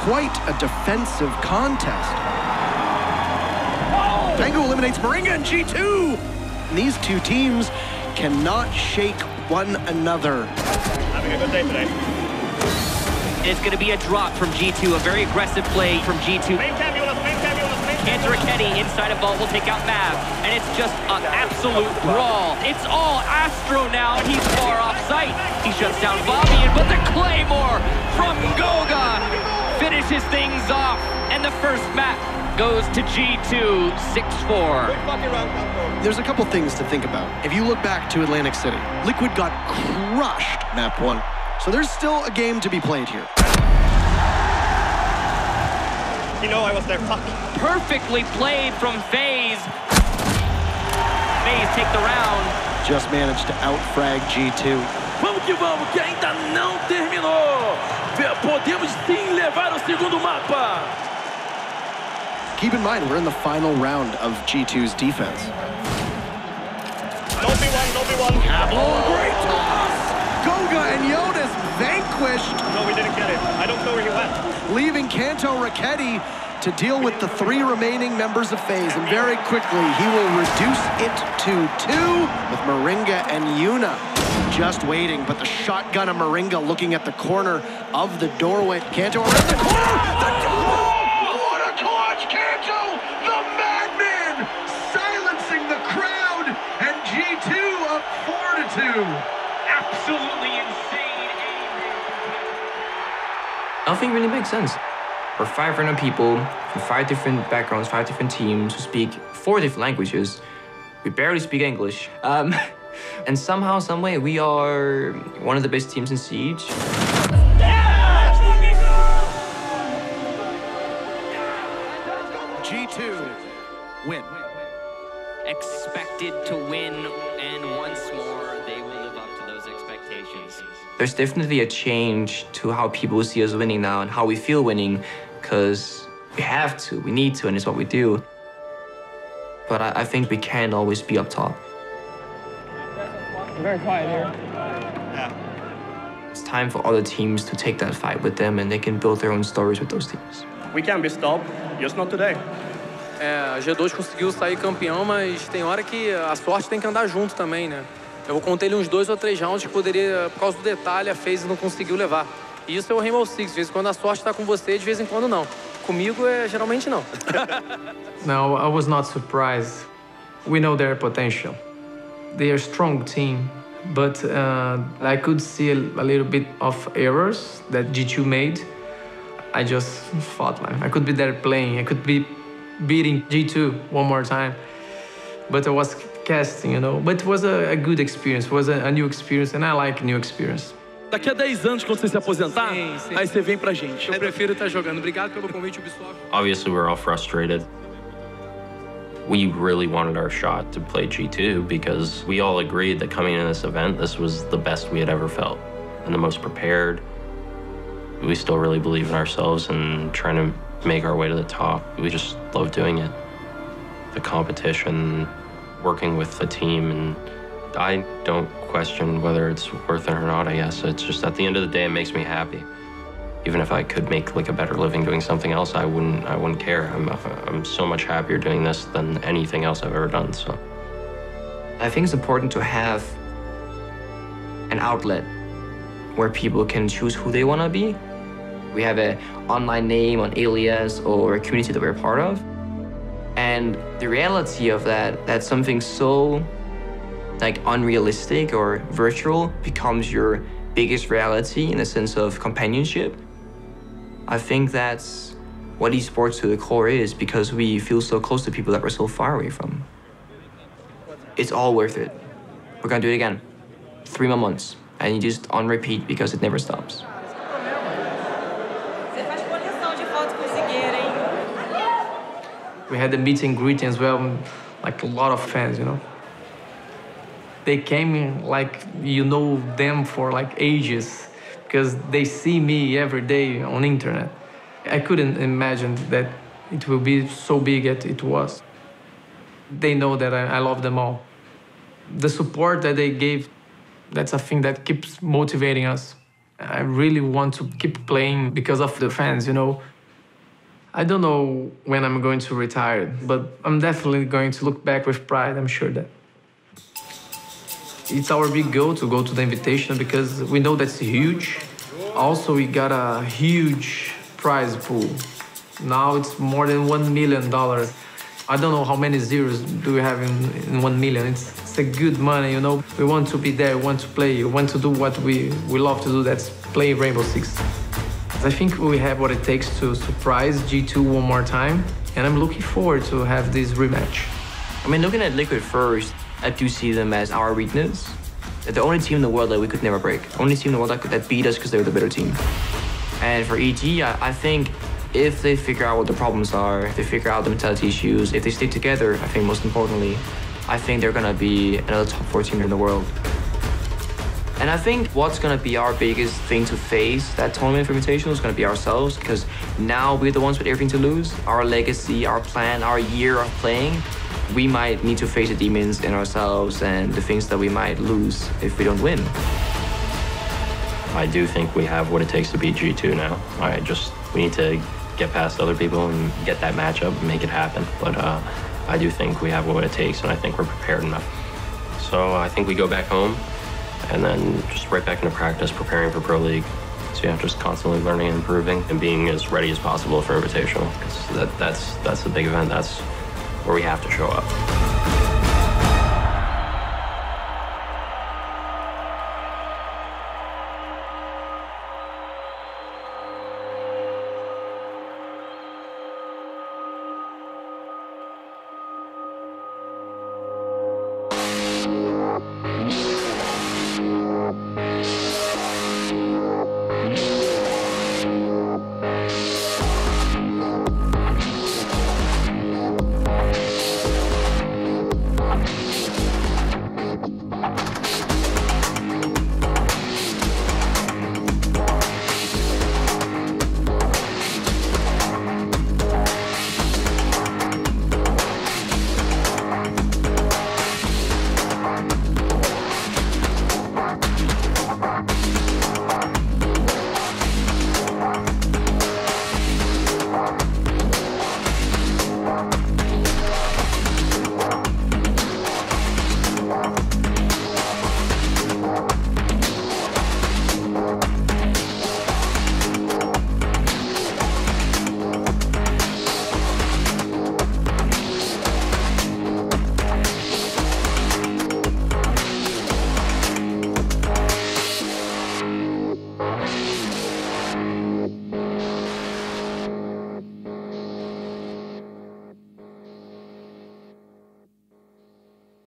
Quite a defensive contest. Pengu eliminates Moringa and G2. And these two teams cannot shake one another. Having a good day today. It's going to be a drop from G2, a very aggressive play from G2. Kanto Raketti inside of Vault will take out Mav, and it's just an absolute brawl. It's all Astro now, and he's far off sight. He shuts down Fabian, but the Claymore from Goga finishes things off, and the first map goes to G2, 6-4. There's a couple things to think about. If you look back to Atlantic City, Liquid got crushed map 1. So there's still a game to be played here. You know I was there. Fuck. Perfectly played from FaZe. FaZe take the round. Just managed to outfrag G2. Vamos que vamos, que ainda não terminou. Podemos sim levar o segundo mapa. Keep in mind, we're in the final round of G2's defense. Don't be one. Oh, great toss! Goga and Jonas vanquished. No, we didn't get it. I don't know where he went. Leaving Kanto Raketti to deal with the 3 remaining members of FaZe. And very quickly, he will reduce it to 2 with Moringa and Yuna just waiting. But the shotgun of Moringa looking at the corner of the doorway. Kanto around the corner! What a clutch, Kanto! The madman! Silencing the crowd! And G2 up 4-2. Absolutely insane. Nothing really makes sense. We're 500 people from 5 different backgrounds, 5 different teams who speak 4 different languages. We barely speak English. And somehow, someway, we are one of the best teams in Siege. G2 win. Expected to win, and once more, they will live up to those expectations. There's definitely a change to how people see us winning now and how we feel winning, because we have to, we need to, and it's what we do. But I think we can't always be up top. Very quiet here. Yeah. It's time for other teams to take that fight with them, and they can build their own stories with those teams. We can be stopped, just not today. A G2 conseguiu sair campeão, mas tem hora que a sorte tem que andar junto também, né? Eu contei ele uns 2 ou 3 rounds que poderia, por causa do detalhe, a FaZe não conseguiu levar. E isso é o Rainbow Six, de vez em quando a sorte está com você, de vez em quando não. Comigo, geralmente não. No, I was not surprised. We know their potential. They are a strong team, but I could see a little bit of errors that G2 made. I just thought like I could be there playing, I could be beating G2 one more time. But I was casting, you know. But it was a good experience, it was a new experience, and I like new experience. Daqui a 10 anos, quando você se aposentar, aí você vem pra gente. Eu prefiro estar jogando. Obrigado pelo convite, Ubisoft. Obviously, we're all frustrated. We really wanted our shot to play G2 because we all agreed that coming into this event, this was the best we had ever felt and the most prepared. We still really believe in ourselves and trying to make our way to the top. We just love doing it. The competition, working with the team, and I don't question whether it's worth it or not, I guess. It's just at the end of the day, it makes me happy. Even if I could make like a better living doing something else, I wouldn't care. I'm so much happier doing this than anything else I've ever done, so. I think it's important to have an outlet where people can choose who they want to be. We have an online name, an alias, or a community that we're part of. And the reality of that something so like unrealistic or virtual becomes your biggest reality in the sense of companionship. I think that's what esports to the core is, because we feel so close to people that we're so far away from. It's all worth it. We're gonna do it again. 3 more months, and you just on repeat because it never stops. We had the meet and greet as well, like a lot of fans, you know. They came in like you know them for like ages because they see me every day on internet. I couldn't imagine that it will be so big as it was. They know that I love them all. The support that they gave, that's a thing that keeps motivating us. I really want to keep playing because of the fans, you know. I don't know when I'm going to retire, but I'm definitely going to look back with pride, I'm sure that. It's our big goal to go to the Invitational because we know that's huge. Also, we got a huge prize pool. Now it's more than $1 million. I don't know how many zeros do we have in 1 million. It's a good money, you know. We want to be there, we want to play, we want to do what we love to do, that's play Rainbow Six. I think we have what it takes to surprise G2 one more time, and I'm looking forward to have this rematch. I mean, looking at Liquid first, I do see them as our weakness. They're the only team in the world that we could never break. Only team in the world that beat us because they were the better team. And for EG, I think if they figure out what the problems are, if they figure out the mentality issues, if they stick together, I think most importantly, I think they're gonna be another top 4 team in the world. And I think what's gonna be our biggest thing to face that tournament for Invitational is gonna be ourselves, because now we're the ones with everything to lose. Our legacy, our plan, our year of playing, we might need to face the demons in ourselves and the things that we might lose if we don't win. I do think we have what it takes to beat G2 now. We need to get past other people and get that matchup and make it happen. But I do think we have what it takes, and I think we're prepared enough. So I think we go back home and then just right back into practice, preparing for Pro League. So yeah, just constantly learning and improving and being as ready as possible for Invitational, because that's the big event. That's where we have to show up.